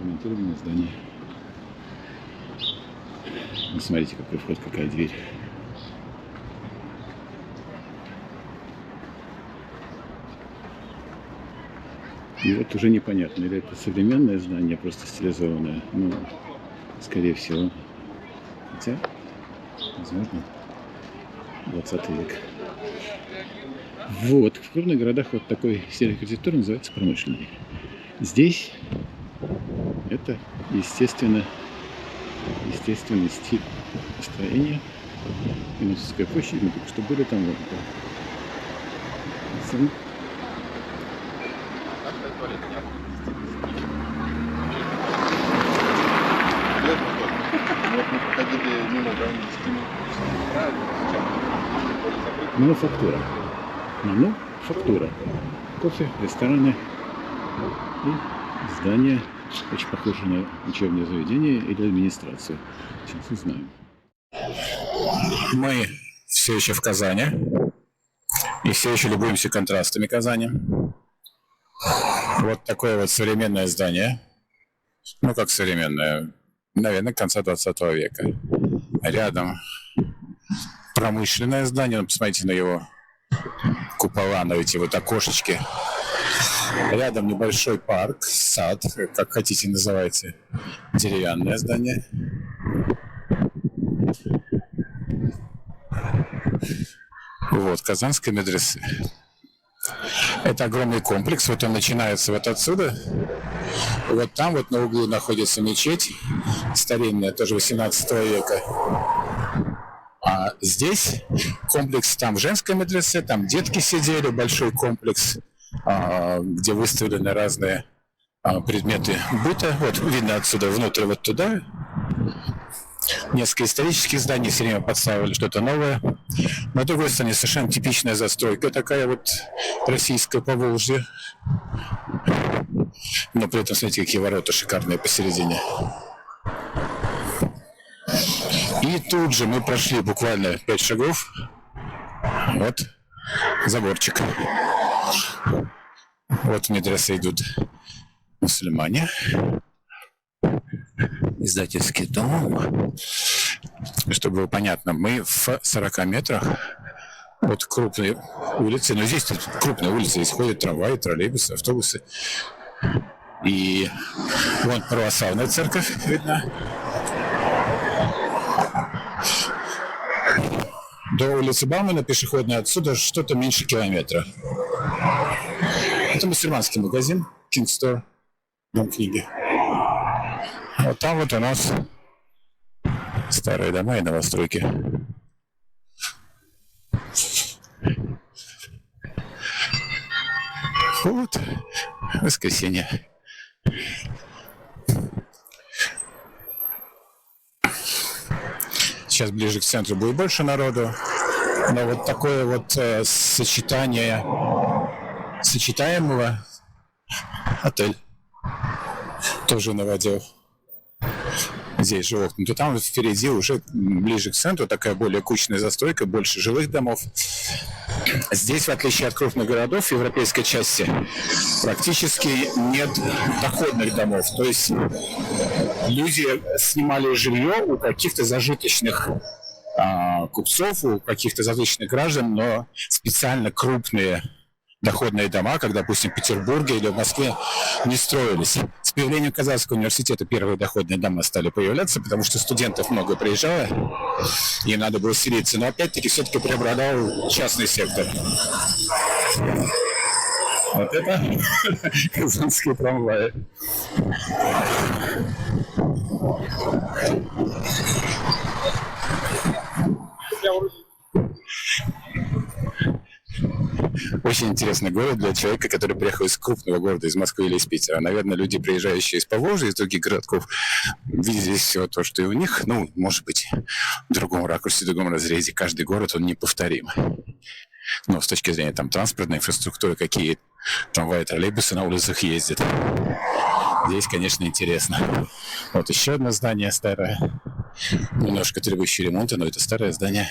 ремонтированное здание. И смотрите, какой вход, какая дверь. И вот уже непонятно, или это современное здание, просто стилизованное. Ну, скорее всего. Хотя, возможно, 20 век. Вот, в крупных городах вот такой стиль архитектуры называется промышленный. Здесь это, естественный стиль построения. Минутовская площадь, мы только что были там. Вот, мануфактура. Мануфактура. Кофе, рестораны и здания, очень похожи на учебное заведение или администрацию. Сейчас узнаем. Мы все еще в Казани. И все еще любуемся контрастами Казани. Вот такое вот современное здание. Ну, как современное. Наверное, конца 20 века. Рядом промышленное здание. Посмотрите на его купола, на эти вот окошечки. Рядом небольшой парк, сад, как хотите называйте. Деревянное здание. Вот, Казанская медресе. Это огромный комплекс. Вот он начинается вот отсюда. Вот там вот на углу находится мечеть старинная, тоже 18 века. А здесь комплекс, там женская медресе, там детки сидели, большой комплекс, где выставлены разные предметы быта. Вот видно отсюда, внутрь вот туда. Несколько исторических зданий, все время подстраивали что-то новое. На другой стороне совершенно типичная застройка, такая вот российская Поволжье. Но при этом, смотрите, какие ворота шикарные посередине. И тут же мы прошли буквально 5 шагов. Вот заборчик. Вот в медресе идут мусульмане. Издательский дом. Чтобы было понятно, мы в 40 метрах от крупной улицы. Но здесь крупная улица, здесь ходят трамваи, троллейбусы, автобусы. И вон православная церковь видна. До улицы Баумана пешеходная отсюда что-то меньше километра. Это мусульманский магазин, King Store, дом книги. Вот там вот у нас старые дома и новостройки. Вот, воскресенье. Сейчас ближе к центру будет больше народу. Но вот такое вот сочетание сочетаемого отель тоже наводил. здесь живут, то там вот впереди уже ближе к центру такая более кучная застройка, больше жилых домов. Здесь, в отличие от крупных городов в европейской части, практически нет доходных домов. То есть люди снимали жилье у каких-то зажиточных купцов, у каких-то зажиточных граждан, но специально крупные доходные дома, как, допустим, в Петербурге или в Москве, не строились. С появлением Казанского университета первые доходные дома стали появляться, потому что студентов много приезжало, им надо было селиться. Но опять-таки все-таки преобладал частный сектор. Вот это казанские трамваи. Очень интересный город для человека, который приехал из крупного города, из Москвы или из Питера. Наверное, люди, приезжающие из Поволжья, из других городков, видят здесь все то, что и у них. Ну, может быть, в другом ракурсе, в другом разрезе. Каждый город, он неповторим. Но с точки зрения там транспортной инфраструктуры, какие трамваи, троллейбусы на улицах ездят. Здесь, конечно, интересно. Вот еще одно здание старое. Немножко требующее ремонта, но это старое здание.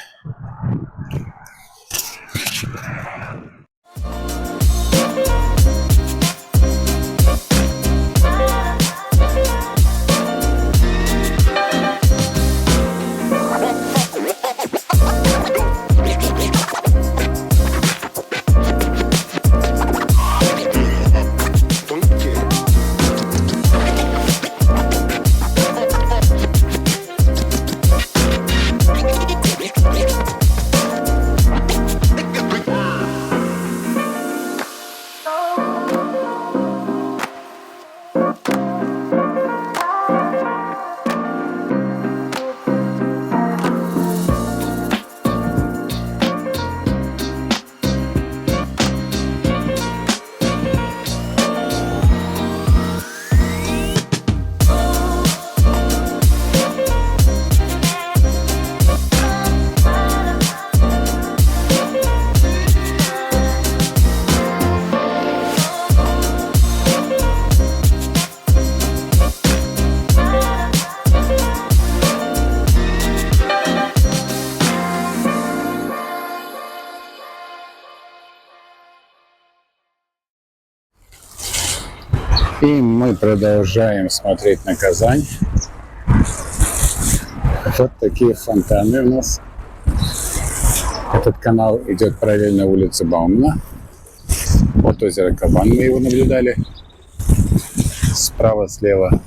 И мы продолжаем смотреть на Казань. Вот такие фонтаны у нас. Этот канал идет параллельно улице Баумана. Вот озеро Кабан, мы его наблюдали. Справа, слева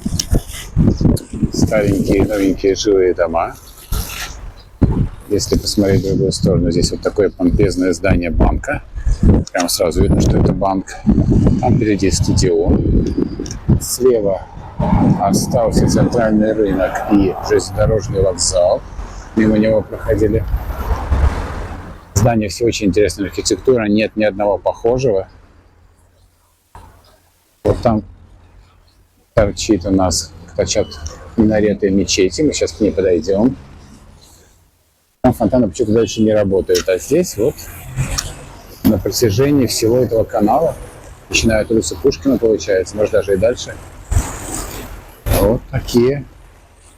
старенькие, новенькие жилые дома. Если посмотреть в другую сторону, здесь вот такое помпезное здание банка. Прям сразу видно, что это банк. Там впереди стадион. Слева остался центральный рынок и железнодорожный вокзал. Мимо него проходили. Здание все очень интересная архитектура. Нет ни одного похожего. Вот там торчит у нас, торчат минареты мечети. Мы сейчас к ней подойдем. Там фонтаны почему-то дальше не работают. А здесь вот на протяжении всего этого канала, начиная от улицы Пушкина, получается, может даже и дальше, вот такие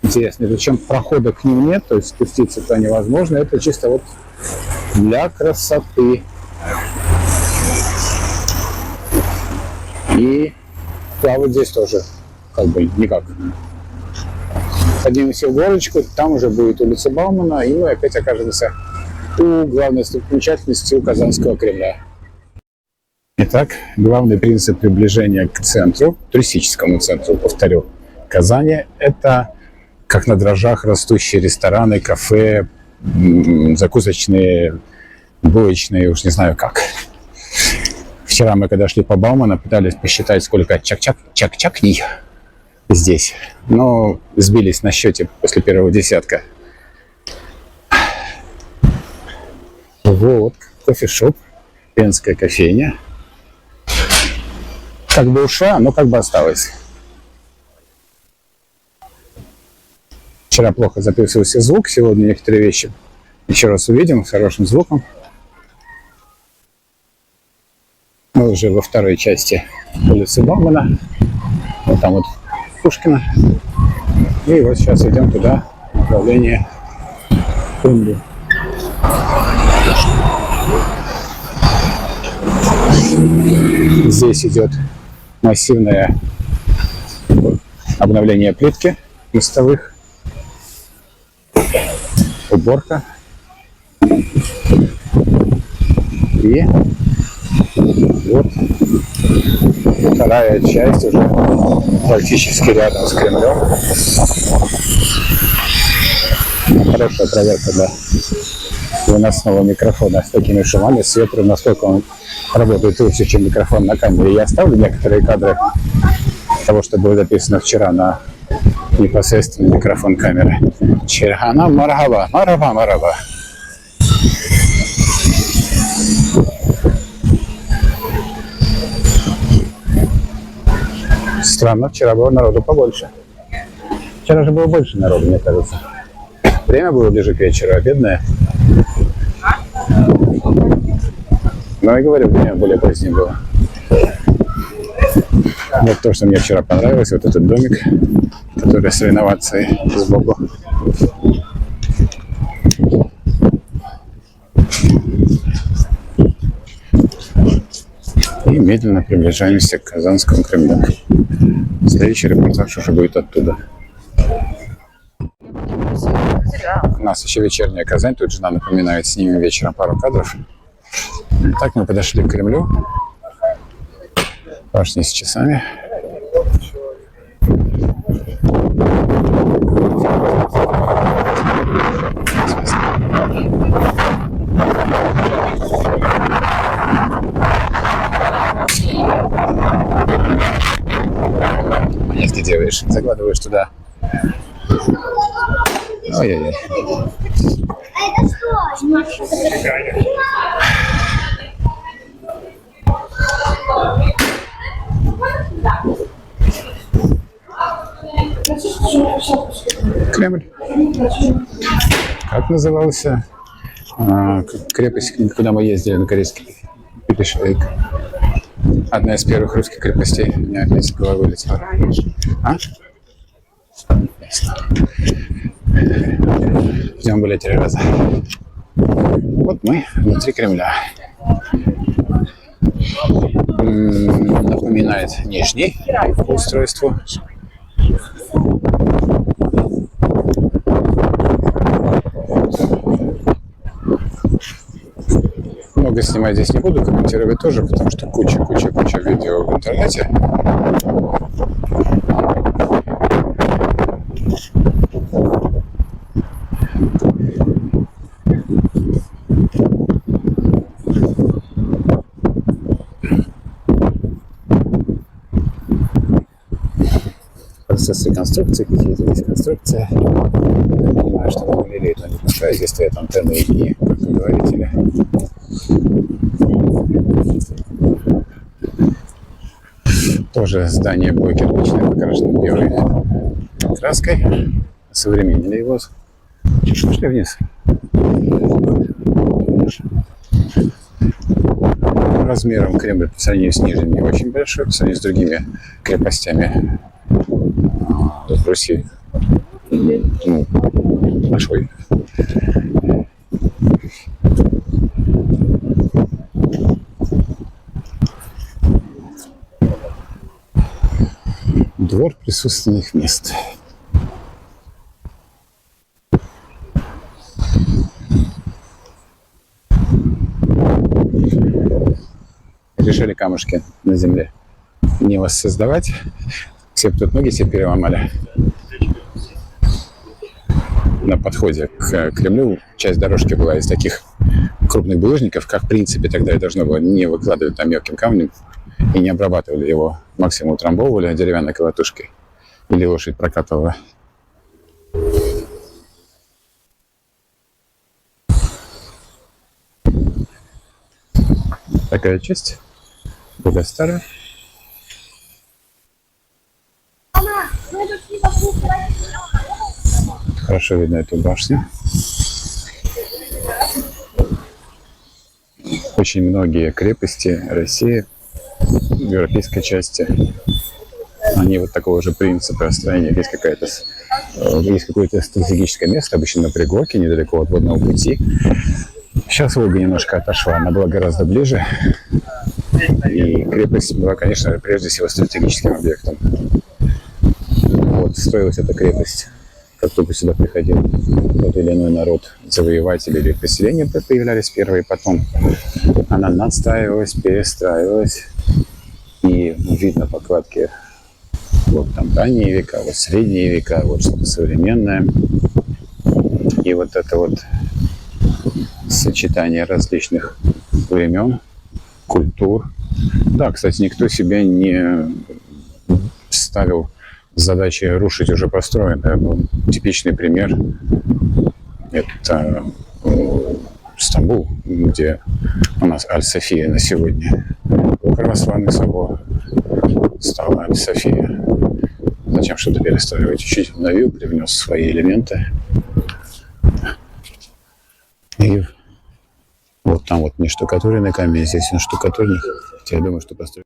интересные. Причем прохода к ним нет, то есть спуститься туда невозможно. Это чисто вот для красоты. И плавать здесь тоже как бы никак. Поднимемся в горочку, там уже будет улица Баумана, и мы опять окажемся у главной достопримечательности, у Казанского Кремля. Итак, главный принцип приближения к центру, туристическому центру, повторю, Казани, это как на дрожжах растущие рестораны, кафе, закусочные, булочные, уж не знаю как. Вчера мы, когда шли по Баумана, пытались посчитать, сколько чак-чакней здесь, но сбились на счете после первого десятка. Вот, кофешоп, венская кофейня. Как бы ушла, но как бы осталась. Вчера плохо записывался звук, сегодня некоторые вещи еще раз увидим с хорошим звуком. Мы уже во второй части улицы Баумана. Вот там вот Пушкина. И вот сейчас идем туда, в направлении Кремля. Здесь идет массивное обновление плитки мостовых, уборка. И вот вторая часть уже практически рядом с Кремлем. Хорошая проверка для выносного микрофона с такими шумами, с ветром, насколько он работает лучше, чем микрофон на камере. Я оставлю некоторые кадры того, что было записано вчера на непосредственно микрофон камеры. Черхана мархаба, мархаба, мархаба. Странно, вчера было народу побольше. Вчера же было больше народу, мне кажется. Время было ближе к вечеру, обедное. Но я говорю, время более позднее было. Вот то, что мне вчера понравилось, вот этот домик, который с реновацией сбоку. И медленно приближаемся к Казанскому Кремлю. Следующий репортаж уже будет оттуда. У нас еще вечерняя Казань, тут жена напоминает, снимем вечером пару кадров. Так мы подошли к Кремлю. Башня с часами. Нет, ты делаешь? Закладываешь туда. Ой-ой-ой. Кремль. Как назывался крепость, куда мы ездили на корейский перешейк? Одна из первых русских крепостей. У меня опять из головы вылетела. А? В нем были 3 раза. Вот мы внутри Кремля. Напоминает Нижний по устройству. Много снимать здесь не буду, комментировать тоже, потому что куча видео в интернете. Процесс реконструкции, какие-то здесь конструкции. Я понимаю, что на галерее это не пускай, здесь стоят антенны и, как вы говорите, тоже здание было кирпичное, покрашено белой краской. Современнили его. Пошли вниз. Размером Кремль по сравнению с Нижним не очень большой, по сравнению с другими крепостями в Руси. Ну, большой. Двор присутственных мест. Решили камушки на земле не воссоздавать. Все тут ноги себе переломали. На подходе к Кремлю часть дорожки была из таких крупных булыжников, как в принципе тогда и должно было не выкладывать там мелким камнем и не обрабатывали его. Максимум утрамбовывали деревянной колотушкой или лошадь прокатывала. Такая часть, более старая. Хорошо видно эту башню. Очень многие крепости России в европейской части Они вот такого же принципа строения. Есть какое-то стратегическое место, обычно на пригорке, недалеко от водного пути. Сейчас Волга немножко отошла, она была гораздо ближе. И крепость была, конечно, прежде всего стратегическим объектом. Вот, строилась эта крепость, как только сюда приходил тот или иной народ, завоеватели или поселения появлялись первые, потом она надстраивалась, перестраивалась. И видно по кладке, вот там ранние века, вот средние века, вот что-то современное. И вот это вот сочетание различных времен, культур. Да, кстати, никто себе не ставил задачи рушить уже построенное. Типичный пример – это Стамбул, где у нас Аль-София на сегодня. Православный собор стал Аль-София. Зачем что-то перестраивать? Чуть-чуть обновил, привнес свои элементы. И вот там вот не штукатуренный камень, здесь он штукатурный. Я думаю, что построить.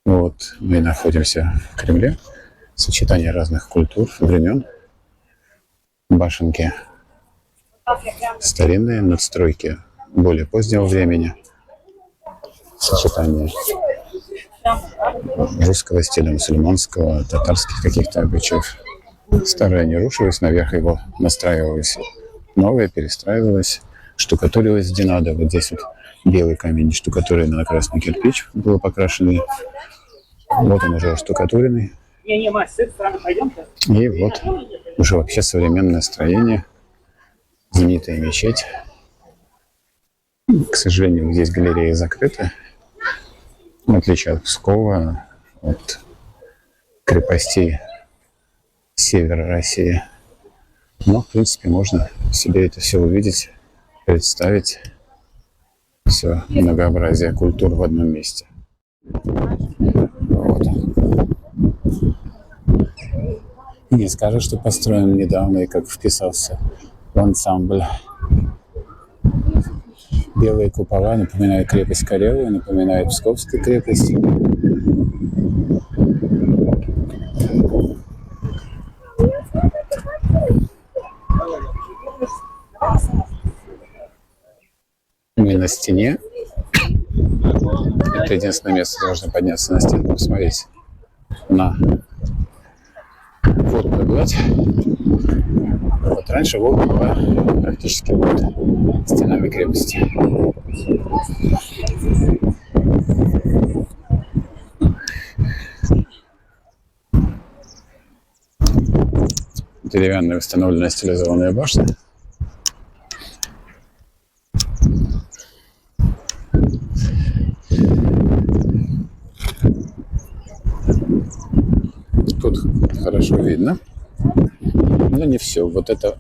Вот мы находимся в Кремле. Сочетание разных культур, времен. Башенки старинные, надстройки более позднего времени. Сочетание русского стиля, мусульманского, татарских каких-то обычаев. Старое не рушилось, наверх его настраивалось. Новое перестраивалось, штукатурилось где надо. Вот здесь вот белый камень, штукатуренный на красный кирпич был покрашенный. Вот он уже штукатуренный. И вот уже вообще современное строение. Знаменитая мечеть. К сожалению, здесь галерея закрыта. В отличие от Пскова, от крепостей севера России. Но, в принципе, можно себе это все увидеть, представить. Все многообразие культур в одном месте. Вот. Не скажешь, что построен недавно и как вписался в ансамбль. Белые купола напоминают крепость Карелы, напоминают Псковскую крепость. Мы на стене. Это единственное место, где можно подняться на стену, посмотреть на водную гладь. Вот раньше Волга была практически под стенами крепости. Деревянная установленная стилизованная башня. Тут хорошо видно, но не все. Вот это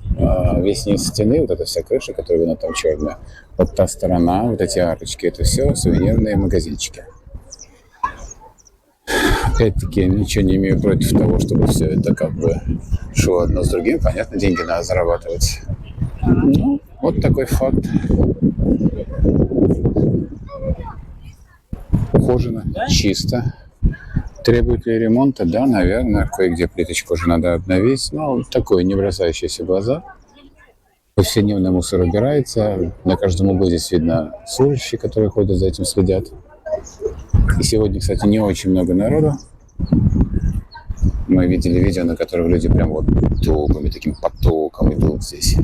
весь низ стены, вот эта вся крыша, которая видна там черная, вот та сторона, вот эти арочки, это все сувенирные магазинчики. Опять-таки, ничего не имею против того, чтобы все это как бы шло одно с другим. Понятно, деньги надо зарабатывать. Ну, вот такой факт. Ухожено, чисто. Требует ли ремонта? Да, наверное. Кое-где плиточку уже надо обновить. Но такое, не бросающееся в глаза. Повседневный мусор убирается. На каждом углу здесь видно служащие, которые ходят за этим, следят. И сегодня, кстати, не очень много народу. Мы видели видео, на которых люди прям вот толпами, таким потоком идут здесь.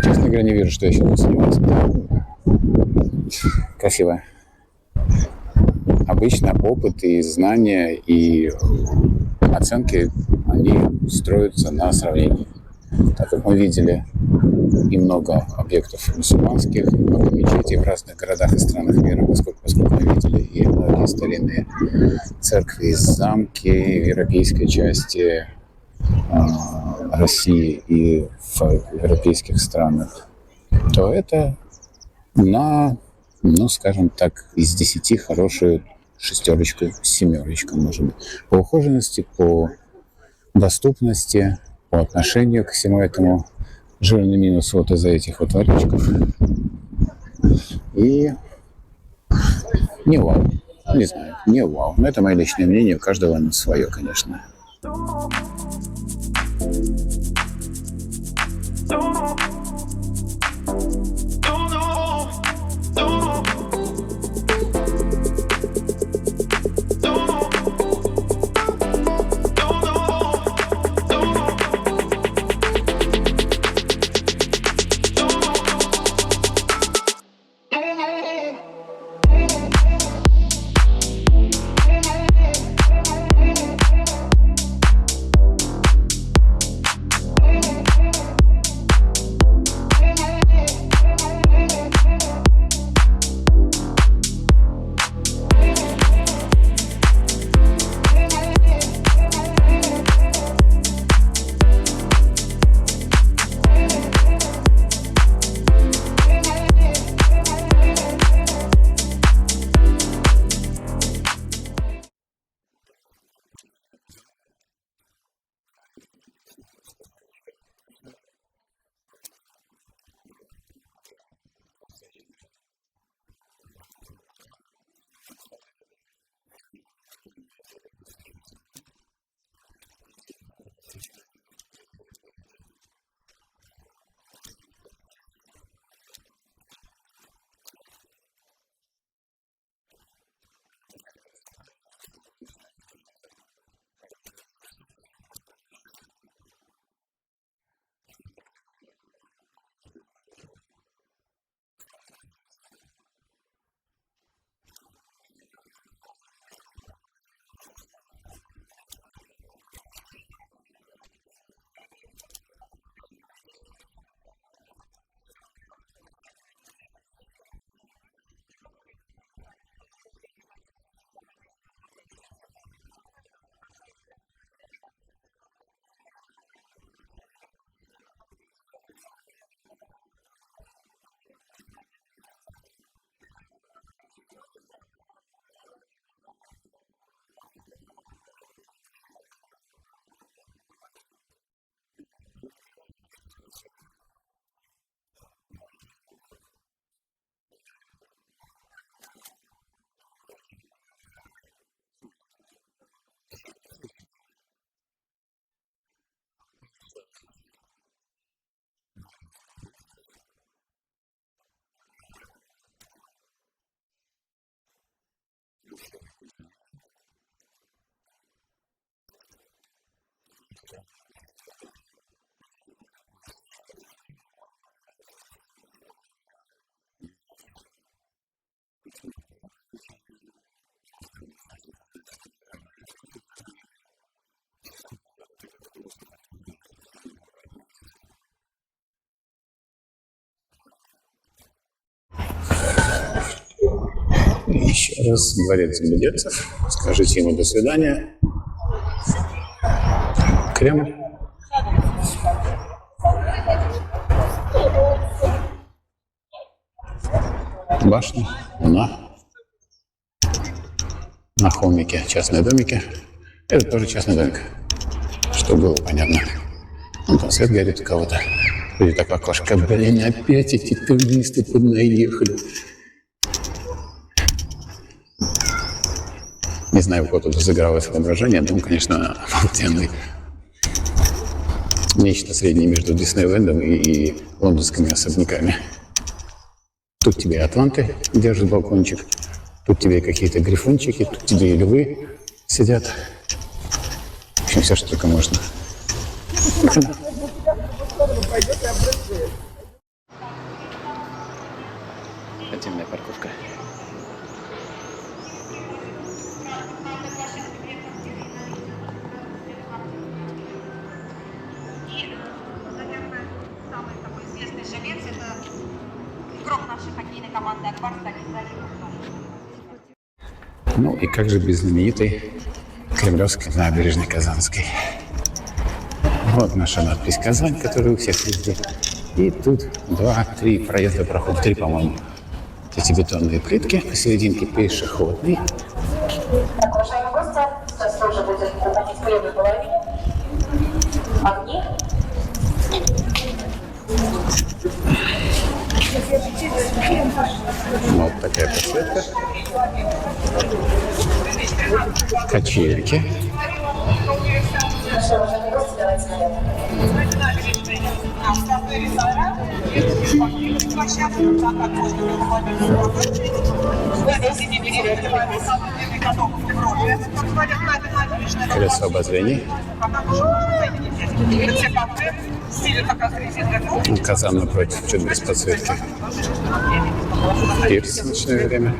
Честно говоря, не вижу, что еще тут сниматься. Красиво. Обычно опыт и знания, и оценки, они строятся на сравнении. Так как мы видели и много объектов мусульманских, много мечетей в разных городах и странах мира, поскольку мы видели и многие старинные церкви и замки в европейской части России и в европейских странах, то это на, ну, скажем так, из 10 хорошую 6, 7, может быть. По ухоженности, по доступности, по отношению ко всему этому. Жирный минус вот из-за этих вот воротчиков. И не вау. Не знаю, не вау. Но это мое личное мнение, у каждого оно свое, конечно. Еще раз, дворец Глядецов. Скажите ему до свидания. Кремль. Башня, луна. На холмике частные домики. Это тоже частный домик. Чтобы было понятно. Вон там свет горит у кого-то. Или так окошко. Блин, опять эти туристы поднаехали. Не знаю, у кого тут разыгралось воображение. Дом, конечно, обалденный. Нечто среднее между Диснейлендом и лондонскими особняками. Тут тебе и атланты держат балкончик. Тут тебе и какие-то грифончики. Тут тебе и львы сидят. В общем, все, что только можно. Отдельная парковка. Самый такой известный жилец — это игрок нашей хоккейной команды «Акбарс» Станислав Иванов. Ну и как же без знаменитой Кремлевской набережной Казанской. Вот наша надпись «Казань», которая у всех везде. И тут 2-3 проезда проходят, 3, по-моему. Эти бетонные плитки, посерединке пешеходный. Так, уважаемые гости, сейчас тоже будет проходить в левой половине. Огни. Вот такая подсветка. Качельки. Колесо обозрения. Казан напротив, чуть без подсветки. Пирс в ночное время.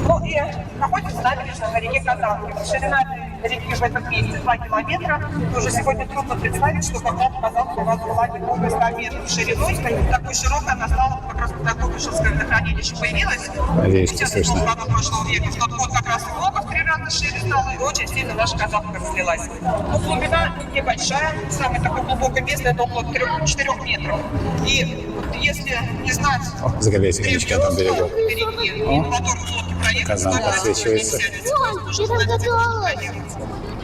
Ну и находится набережная на реке Казанки. Ширина реки в этом месте 2 километра. Уже сегодня трудно представить, что когда-то Казанка у нас была не более 100 метров шириной. Такой широкой она стала как раз когда Куйбышевское водохранилище появилось. Надеюсь, что слышно. Прошлого века. В тот год как раз много в 3 раза шире стало, и очень сильно наша Казанка разлилась. Но глубина небольшая. Самое такое глубокое место это около 3-4 метров. И если не знать... Загорелись огонечки на том берегу. Казан подсвечивается.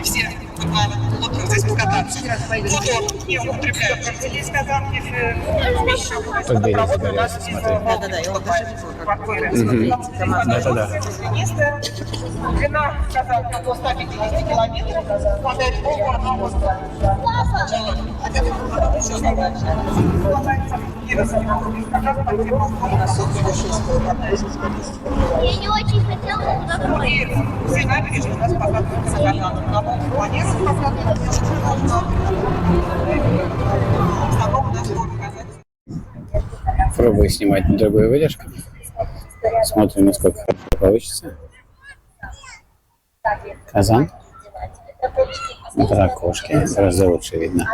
Все лодки здесь покататься. Воду не употребляют. Здесь Казанки Тот берег загорелся, смотри. Да-да-да. Длина Казанки около 150 километров. Хватает Богу одного Я не очень хотела туда попасть. все набережные у нас показывают Казан. На новом планировании показывают. Знакомы нас показать. Пробую снимать на другую выдержку. Смотрим, насколько получится. Казан. Дракошки. Гораздо лучше видно.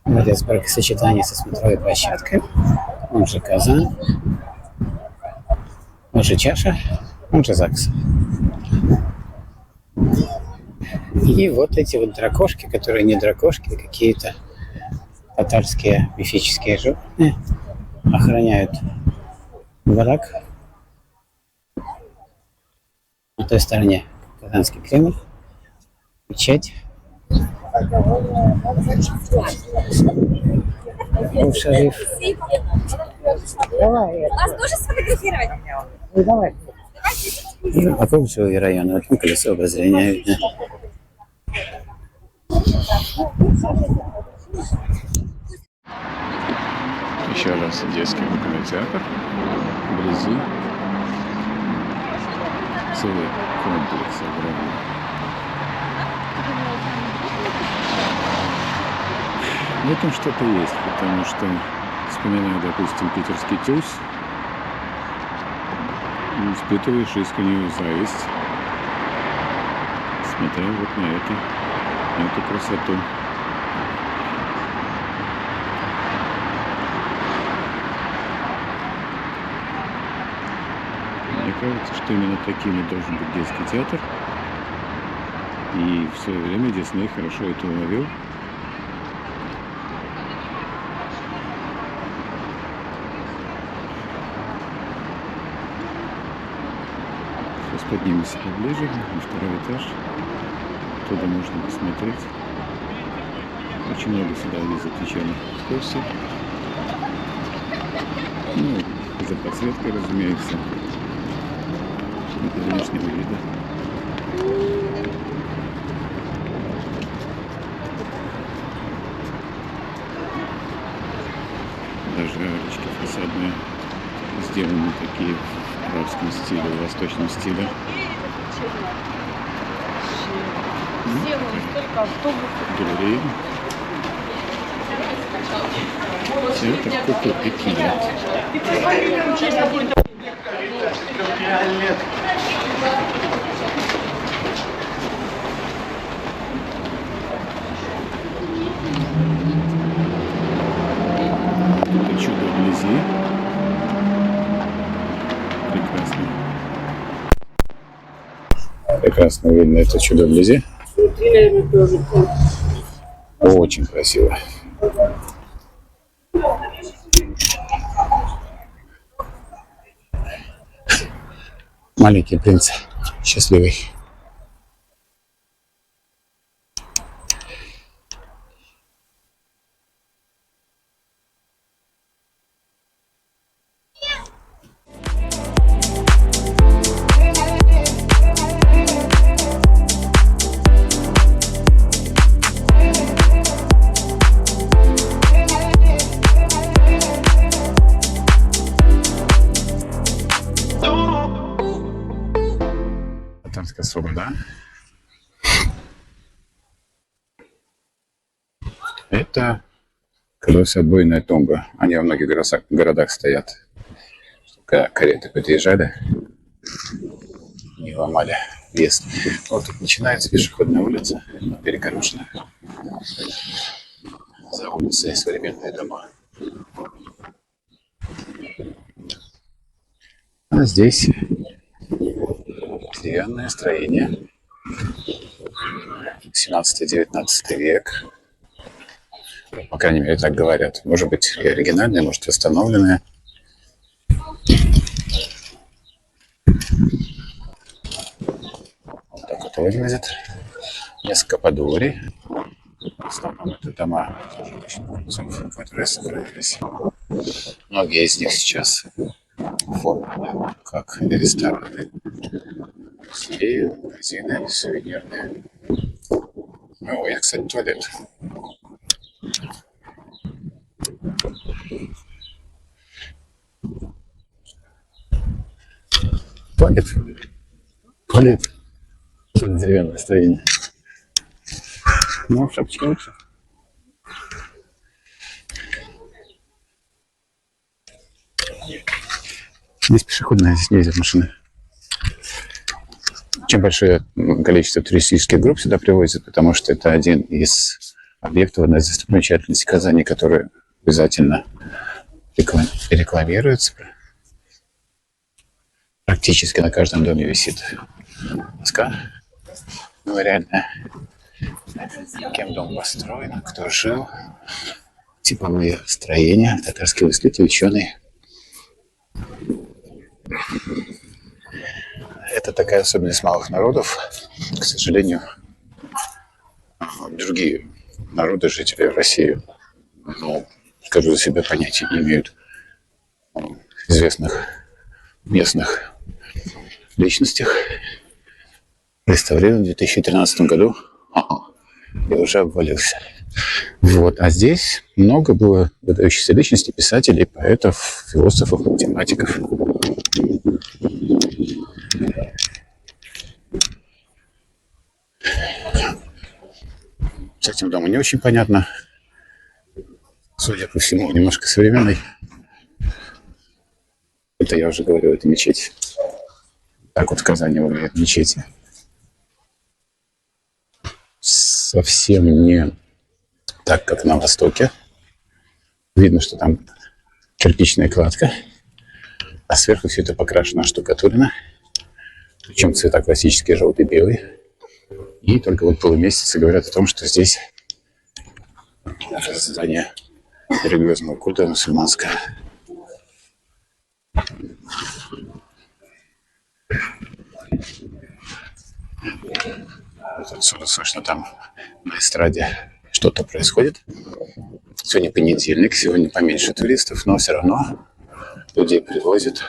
Вот это бракосочетание со смотровой площадкой. Он же Казан. Он же чаша. Он же ЗАГС. И вот эти вот дракошки, которые не дракошки, а какие-то татарские мифические животные, охраняют барак. На той стороне Казанский Кремль, мечеть. Шариф. Вас тоже сфотографировать? Вокруг жилые районы, вот там колесо обозрения видно. Еще раз детский оперный театр. Вблизи целый комплекс огромный. В этом что-то есть, потому что вспоминаю, допустим, питерский ТЮЗ, и испытываешь искреннюю зависть, смотря вот на эту красоту. Мне кажется, что именно таким и должен быть детский театр. И в свое время Дисней хорошо это уловил. Сейчас поднимемся поближе, на второй этаж. Оттуда можно посмотреть. Очень много сюда ездят вечерних экскурсий. Ну, за подсветкой, разумеется. Для внешнего вида. Даже арочки фасадные сделаны такие в арабском стиле, в восточном стиле. Галерея. Театр кукол и кинет. Это чудо вблизи. Прекрасно. Прекрасно видно это чудо вблизи. Очень красиво. Маленький принц счастливый. Татарская слобода. Это колесоотбойная тумба. Они во многих городах стоят. Когда кареты подъезжали, не ломали въезд. Вот тут начинается пешеходная улица, перегороженная. За улицей современные дома. А здесь деревянное строение. 17-19 век. По крайней мере, так говорят. Может быть, и оригинальное, может, восстановленное. Вот так вот выглядит. Несколько подворий. В основном это дома, которые сохранились. Многие из них сейчас оформлены как рестораны, музеи, магазины, сувенирные. Ой, я, кстати, туалет. Туалет. Туалет. Деревянное строение. Ну, шапочка лучше. Здесь пешеходная, здесь не ездят машины. Очень большое количество туристических групп сюда привозят, потому что это один из объектов, одна из достопримечательностей Казани, которые обязательно рекламируются. Практически на каждом доме висит доска мемориальная. Кем дом построен, кто жил, типовые строения, татарские мыслители, ученые. Это такая особенность малых народов. К сожалению, другие народы, жители России, ну, скажу за себя, понятия не имеют известных местных личностях. Реставрирован в 2013 году. И уже обвалился. Вот. А здесь много было выдающихся личностей, писателей, поэтов, философов, математиков. С этим домом не очень понятно. Судя по всему, немножко современный. Это я уже говорил, это мечеть. Так вот в Казани выглядят мечети. Совсем не так, как на Востоке. Видно, что там кирпичная кладка, а сверху все это покрашено, штукатурено. Причем цвета классические, желтый, белый. И только вот полумесяцы говорят о том, что здесь здание религиозного культа мусульманское. Вот отсюда слышно, там на эстраде что-то происходит. Сегодня понедельник, сегодня поменьше туристов, но все равно людей привозят.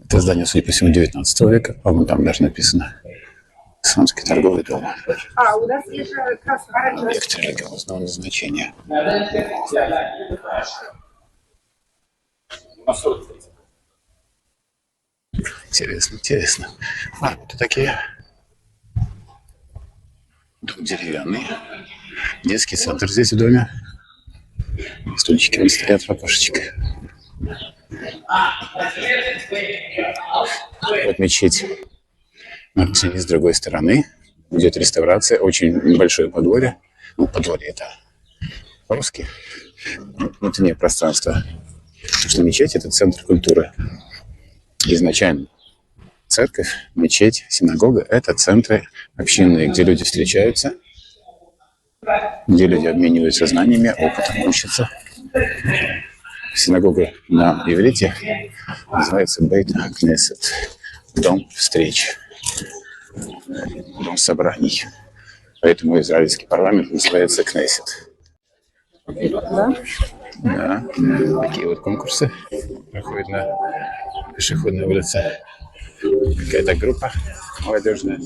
Это здание, судя по всему, 19 века. По-моему, там даже написано «Исламский торговый дом». У нас есть же как раз Объект религиозного назначения. Интересно, интересно. Ворота такие. Дом деревянный. Детский центр здесь в доме. Стульчики вон стоят в окошечках. Вот мечеть. И с другой стороны идет реставрация. Очень большое подворье. Ну, подворье это по-русски. Внутреннее пространство. Потому что мечеть — это центр культуры. Изначально церковь, мечеть, синагога — это центры общинные, где люди встречаются, где люди обмениваются знаниями, опытом, учатся. Синагога на иврите называется Бейт Кнесет, дом встреч, дом собраний. Поэтому израильский парламент называется Кнесет. Да, такие вот конкурсы проходят на пешеходной улице. Какая-то группа молодежная.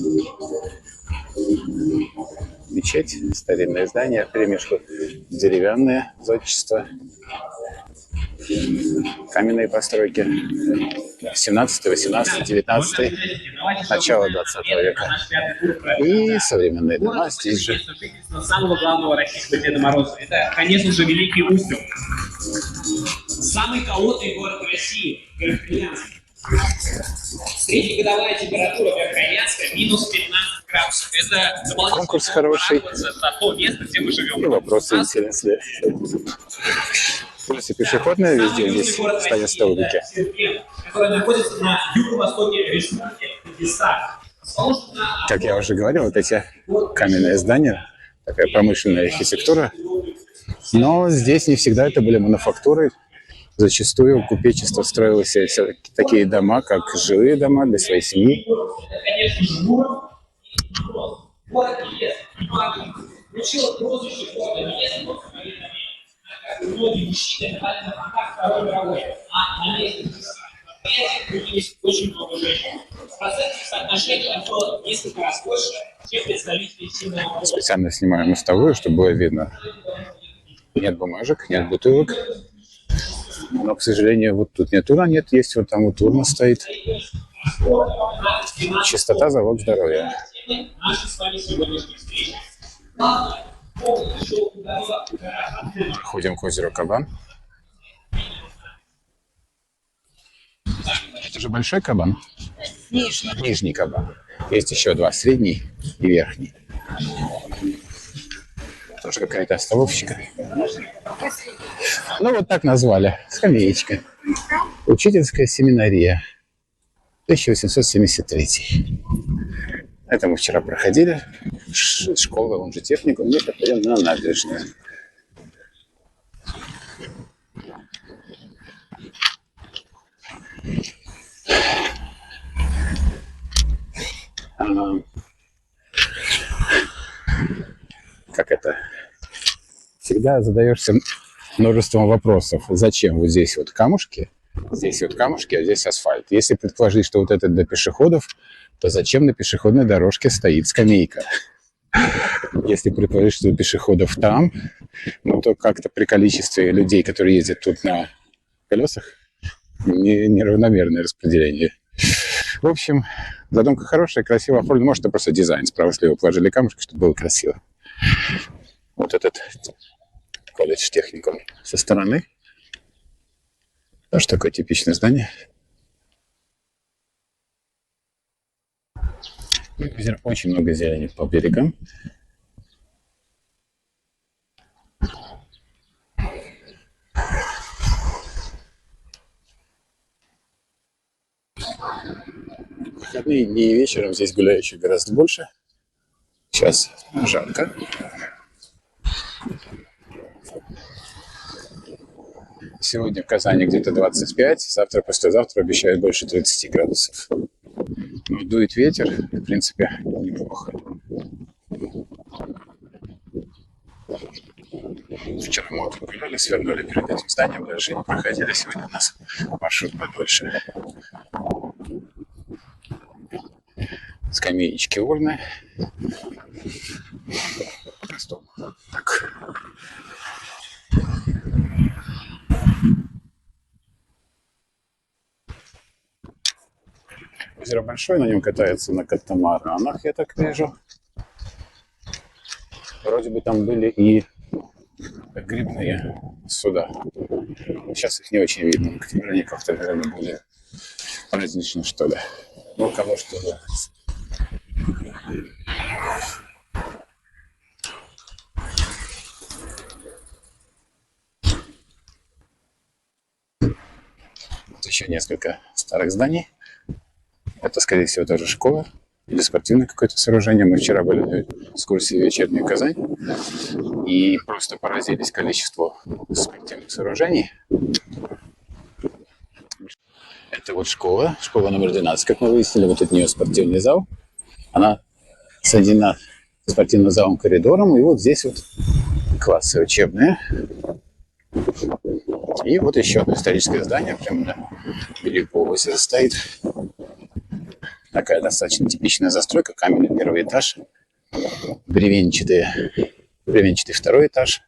Мечеть, старинное здание, перемешку деревянное зодчество, каменные постройки 17, 18, 19, начало 20 века. И современные дома здесь же. Самого главного российского Деда Мороза. Это, конечно же, Великий Устюг. Самый холодный город России, Верхоянск. Среднегодовая температура Верхоянска минус 15 градусов. Это Конкурс хороший. за то место, где мы живем. И вопросы интересные. Улица пешеходная, везде здесь стоят столбики. Который находится на юго-востоке республики Дагестан. Как я уже говорил, вот эти каменные здания, такая промышленная архитектура. Но здесь не всегда это были мануфактуры. Зачастую купечество строило себе такие дома, как жилые дома для своей семьи. Очень много женщин. В процентном соотношении это было несколько раз больше, чем представителей сильного. Специально снимаю мостовую, чтобы было видно. Нет бумажек, нет бутылок. Но, к сожалению, вот тут нет урна, нет, есть вот там вот урна стоит. Чистота – залог здоровья. Наши с вами сегодняшние встречи. Ходим к озеру Кабан. Это же большой кабан? Нижний. Нижний кабан. Есть еще два, средний и верхний. Тоже какая-то островщика. Ну, вот так назвали. Скамеечка. Учительская семинария. 1873. Это мы вчера проходили. Школа, он же техникум. Мы проходим на набережную. Как это? Всегда задаешься множеством вопросов. Зачем вот здесь вот камушки, а здесь асфальт? Если предположить, что вот это для пешеходов, то зачем на пешеходной дорожке стоит скамейка? Если предположить, что у пешеходов там, ну то как-то при количестве людей, которые ездят тут на колесах, неравномерное распределение. В общем, задумка хорошая, красиво оформлена. Может, это просто дизайн. Справа-слева положили камушки, чтобы было красиво. Вот этот колледж техникум со стороны. Тоже такое типичное здание. Очень много зелени по берегам. В выходные дни и вечером здесь гуляющих гораздо больше. Сейчас жарко. Сегодня в Казани где-то 25, завтра, послезавтра обещают больше 30 градусов. Но дует ветер, в принципе, неплохо. Вчера мы вот гуляли, свернули перед этим зданием, дальше не проходили. Сегодня у нас маршрут побольше. Скамеечки, урны. Так. Озеро большое, на нем катается на катамаранах, я так вижу. Вроде бы там были и грибные суда. Сейчас их не очень видно. Они как-то, наверное, более празднично, что ли. Ну, кого что нравится. Вот еще несколько старых зданий. Это, скорее всего, тоже школа. или спортивное какое-то сооружение. Мы вчера были на экскурсии «Вечерняя Казань» и просто поразились количеству спортивных сооружений. Это вот школа номер 12, как мы выяснили. Вот от нее спортивный зал. Она соединена с спортивным залом коридором. И вот здесь вот классы учебные. И вот еще одно историческое здание прямо на берегу озера стоит. Такая достаточно типичная застройка. Каменный первый этаж. Бревенчатый второй этаж.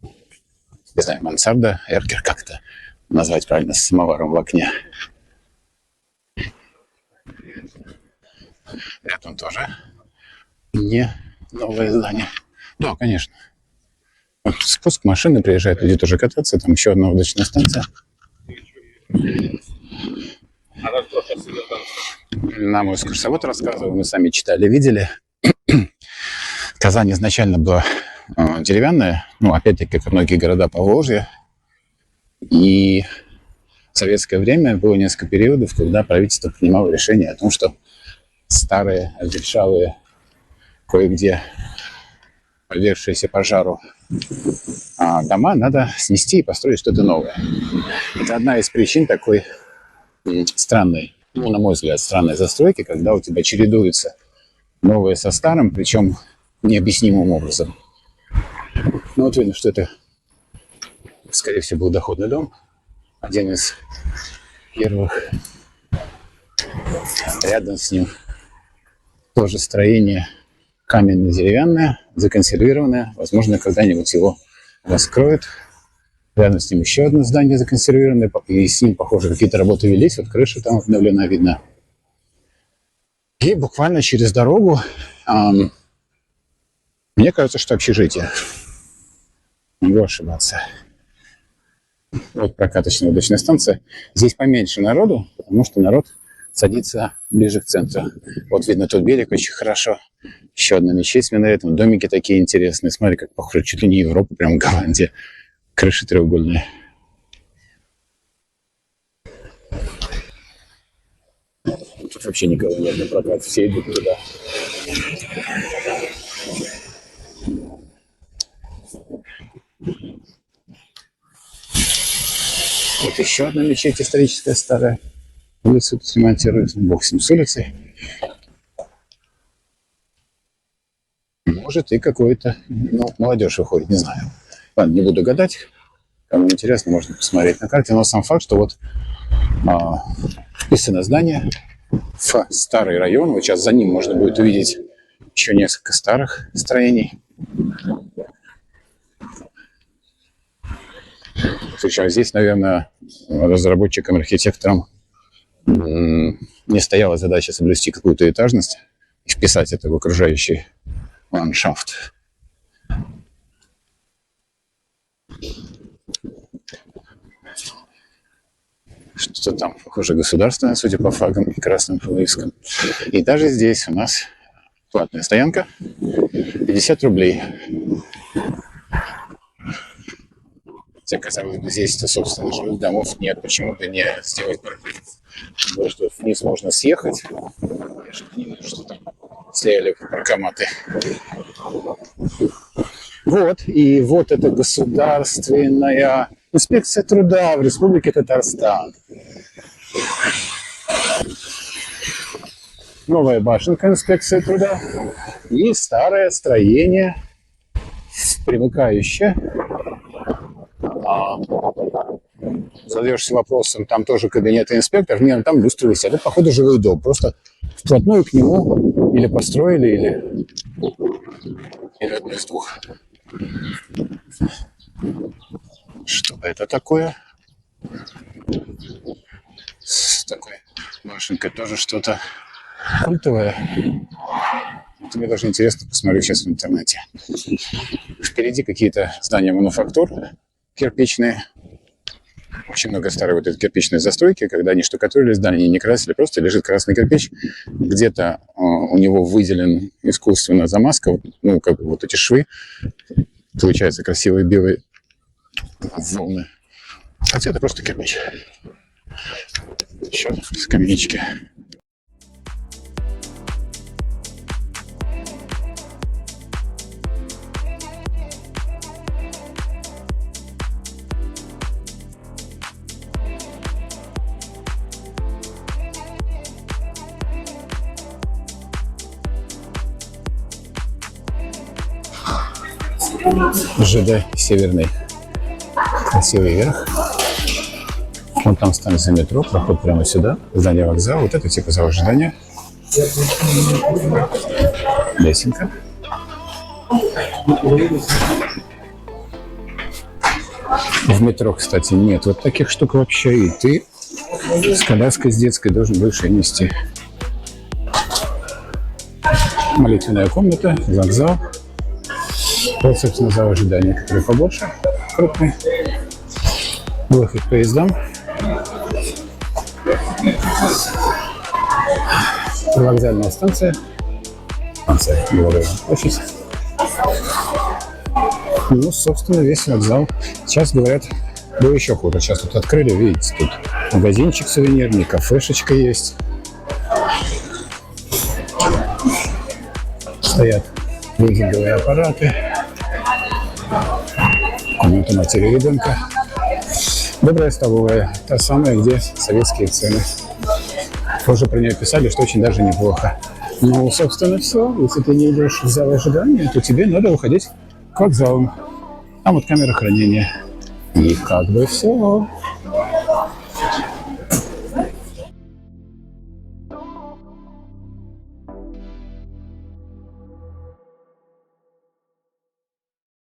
Не знаю, мансарда, эркер, как это назвать правильно, с самоваром в окне. Рядом тоже не новое здание. Да, конечно. Вот спуск машины, приезжают люди тоже кататься. Там еще одна удочная станция. Нам экскурсовод рассказывал, мы сами читали, видели. Казань изначально была деревянная, ну, опять-таки, как многие города Поволжья. И в советское время было несколько периодов, когда правительство принимало решение о том, что старые, обветшалые, кое-где подвергшиеся пожару дома надо снести и построить что-то новое. Это одна из причин такой странной, ну, на мой взгляд, странной застройки, когда у тебя чередуются новые со старым, причем необъяснимым образом. Ну, вот видно, что это, скорее всего, был доходный дом. Один из первых. Рядом с ним тоже строение каменно-деревянное, законсервированное. Возможно, когда-нибудь его раскроют. Рядом с ним еще одно здание законсервированное. И с ним, похоже, какие-то работы велись. Вот крыша там обновлена, видно. И буквально через дорогу, мне кажется, что общежитие. Могу ошибаться. Вот прокаточная удочная станция. Здесь поменьше народу, потому что народ садится ближе к центру. Вот видно, тот берег очень хорошо. Еще одна мечеть с минаретом. Домики такие интересные. Смотри, как похоже, чуть ли не Европа, прям Голландия. Крыши треугольные. Тут вообще никого нет на прокат. Все идут туда. Вот еще одна мечеть историческая старая. Улицу тут ремонтируют. Бог с ним, с улицей. Может, и какой-то, ну, молодежь выходит, не знаю. Ладно, не буду гадать. Кому интересно, можно посмотреть на карте. Но сам факт, что вот вписано здание в старый район. Вот сейчас за ним можно будет увидеть еще несколько старых строений. Сейчас здесь, наверное, разработчикам, архитекторам не стояла задача соблюсти какую-то этажность и вписать это в окружающий ландшафт. Что-то там, похоже, государственное, судя по флагам и красным полоискам. И даже здесь у нас платная стоянка. 50 рублей. Хотя, казалось бы, здесь-то, собственно, жилых домов нет. Почему бы не сделать парковку? Потому что вниз можно съехать. Я же не вижу, что там стояли паркоматы. Вот. И вот это государственная инспекция труда в Республике Татарстан. Новая башенка инспекции труда и старое строение, примыкающее. Задаешься вопросом, там тоже кабинеты инспекторов, нет, там люстры висят. Это, походу, жилой дом. Просто вплотную к нему или построили, или одно из двух. Что это такое? С такой башенкой тоже что-то культовое. Это мне даже интересно, посмотрю сейчас в интернете. Впереди какие-то здания мануфактур кирпичные. Очень много старой вот этой кирпичной застройки, когда они штукатурили здания, не красили, просто лежит красный кирпич. Где-то у него выделен искусственно замазка, ну, как бы вот эти швы. Получаются красивые белые волны. Хотя это просто кирпич. Еще скамеечки. ЖД Северный. Красивый верх. Вон там станция метро, проход прямо сюда, здание вокзала. Вот это типа зал ожидания. Лесенка. В метро, кстати, нет вот таких штук вообще. И ты с коляской, с детской должен больше нести. Молитвенная комната, вокзал. Вот, собственно, зал ожидания, который побольше, крупный. Выход к поездам. Вокзальная станция. Станция Белорусская площадь. Ну, собственно, весь вокзал. Сейчас, говорят, было еще хуже. Сейчас тут открыли, видите, тут магазинчик сувенирный, кафешечка есть. Стоят лизинговые аппараты. Комната матери ребенка. Добрая столовая. Та самая, где советские цены. Тоже про нее писали, что очень даже неплохо. Ну, собственно, все. Если ты не идешь в зал ожидания, то тебе надо уходить к вокзалу. Там вот камера хранения. И как бы все.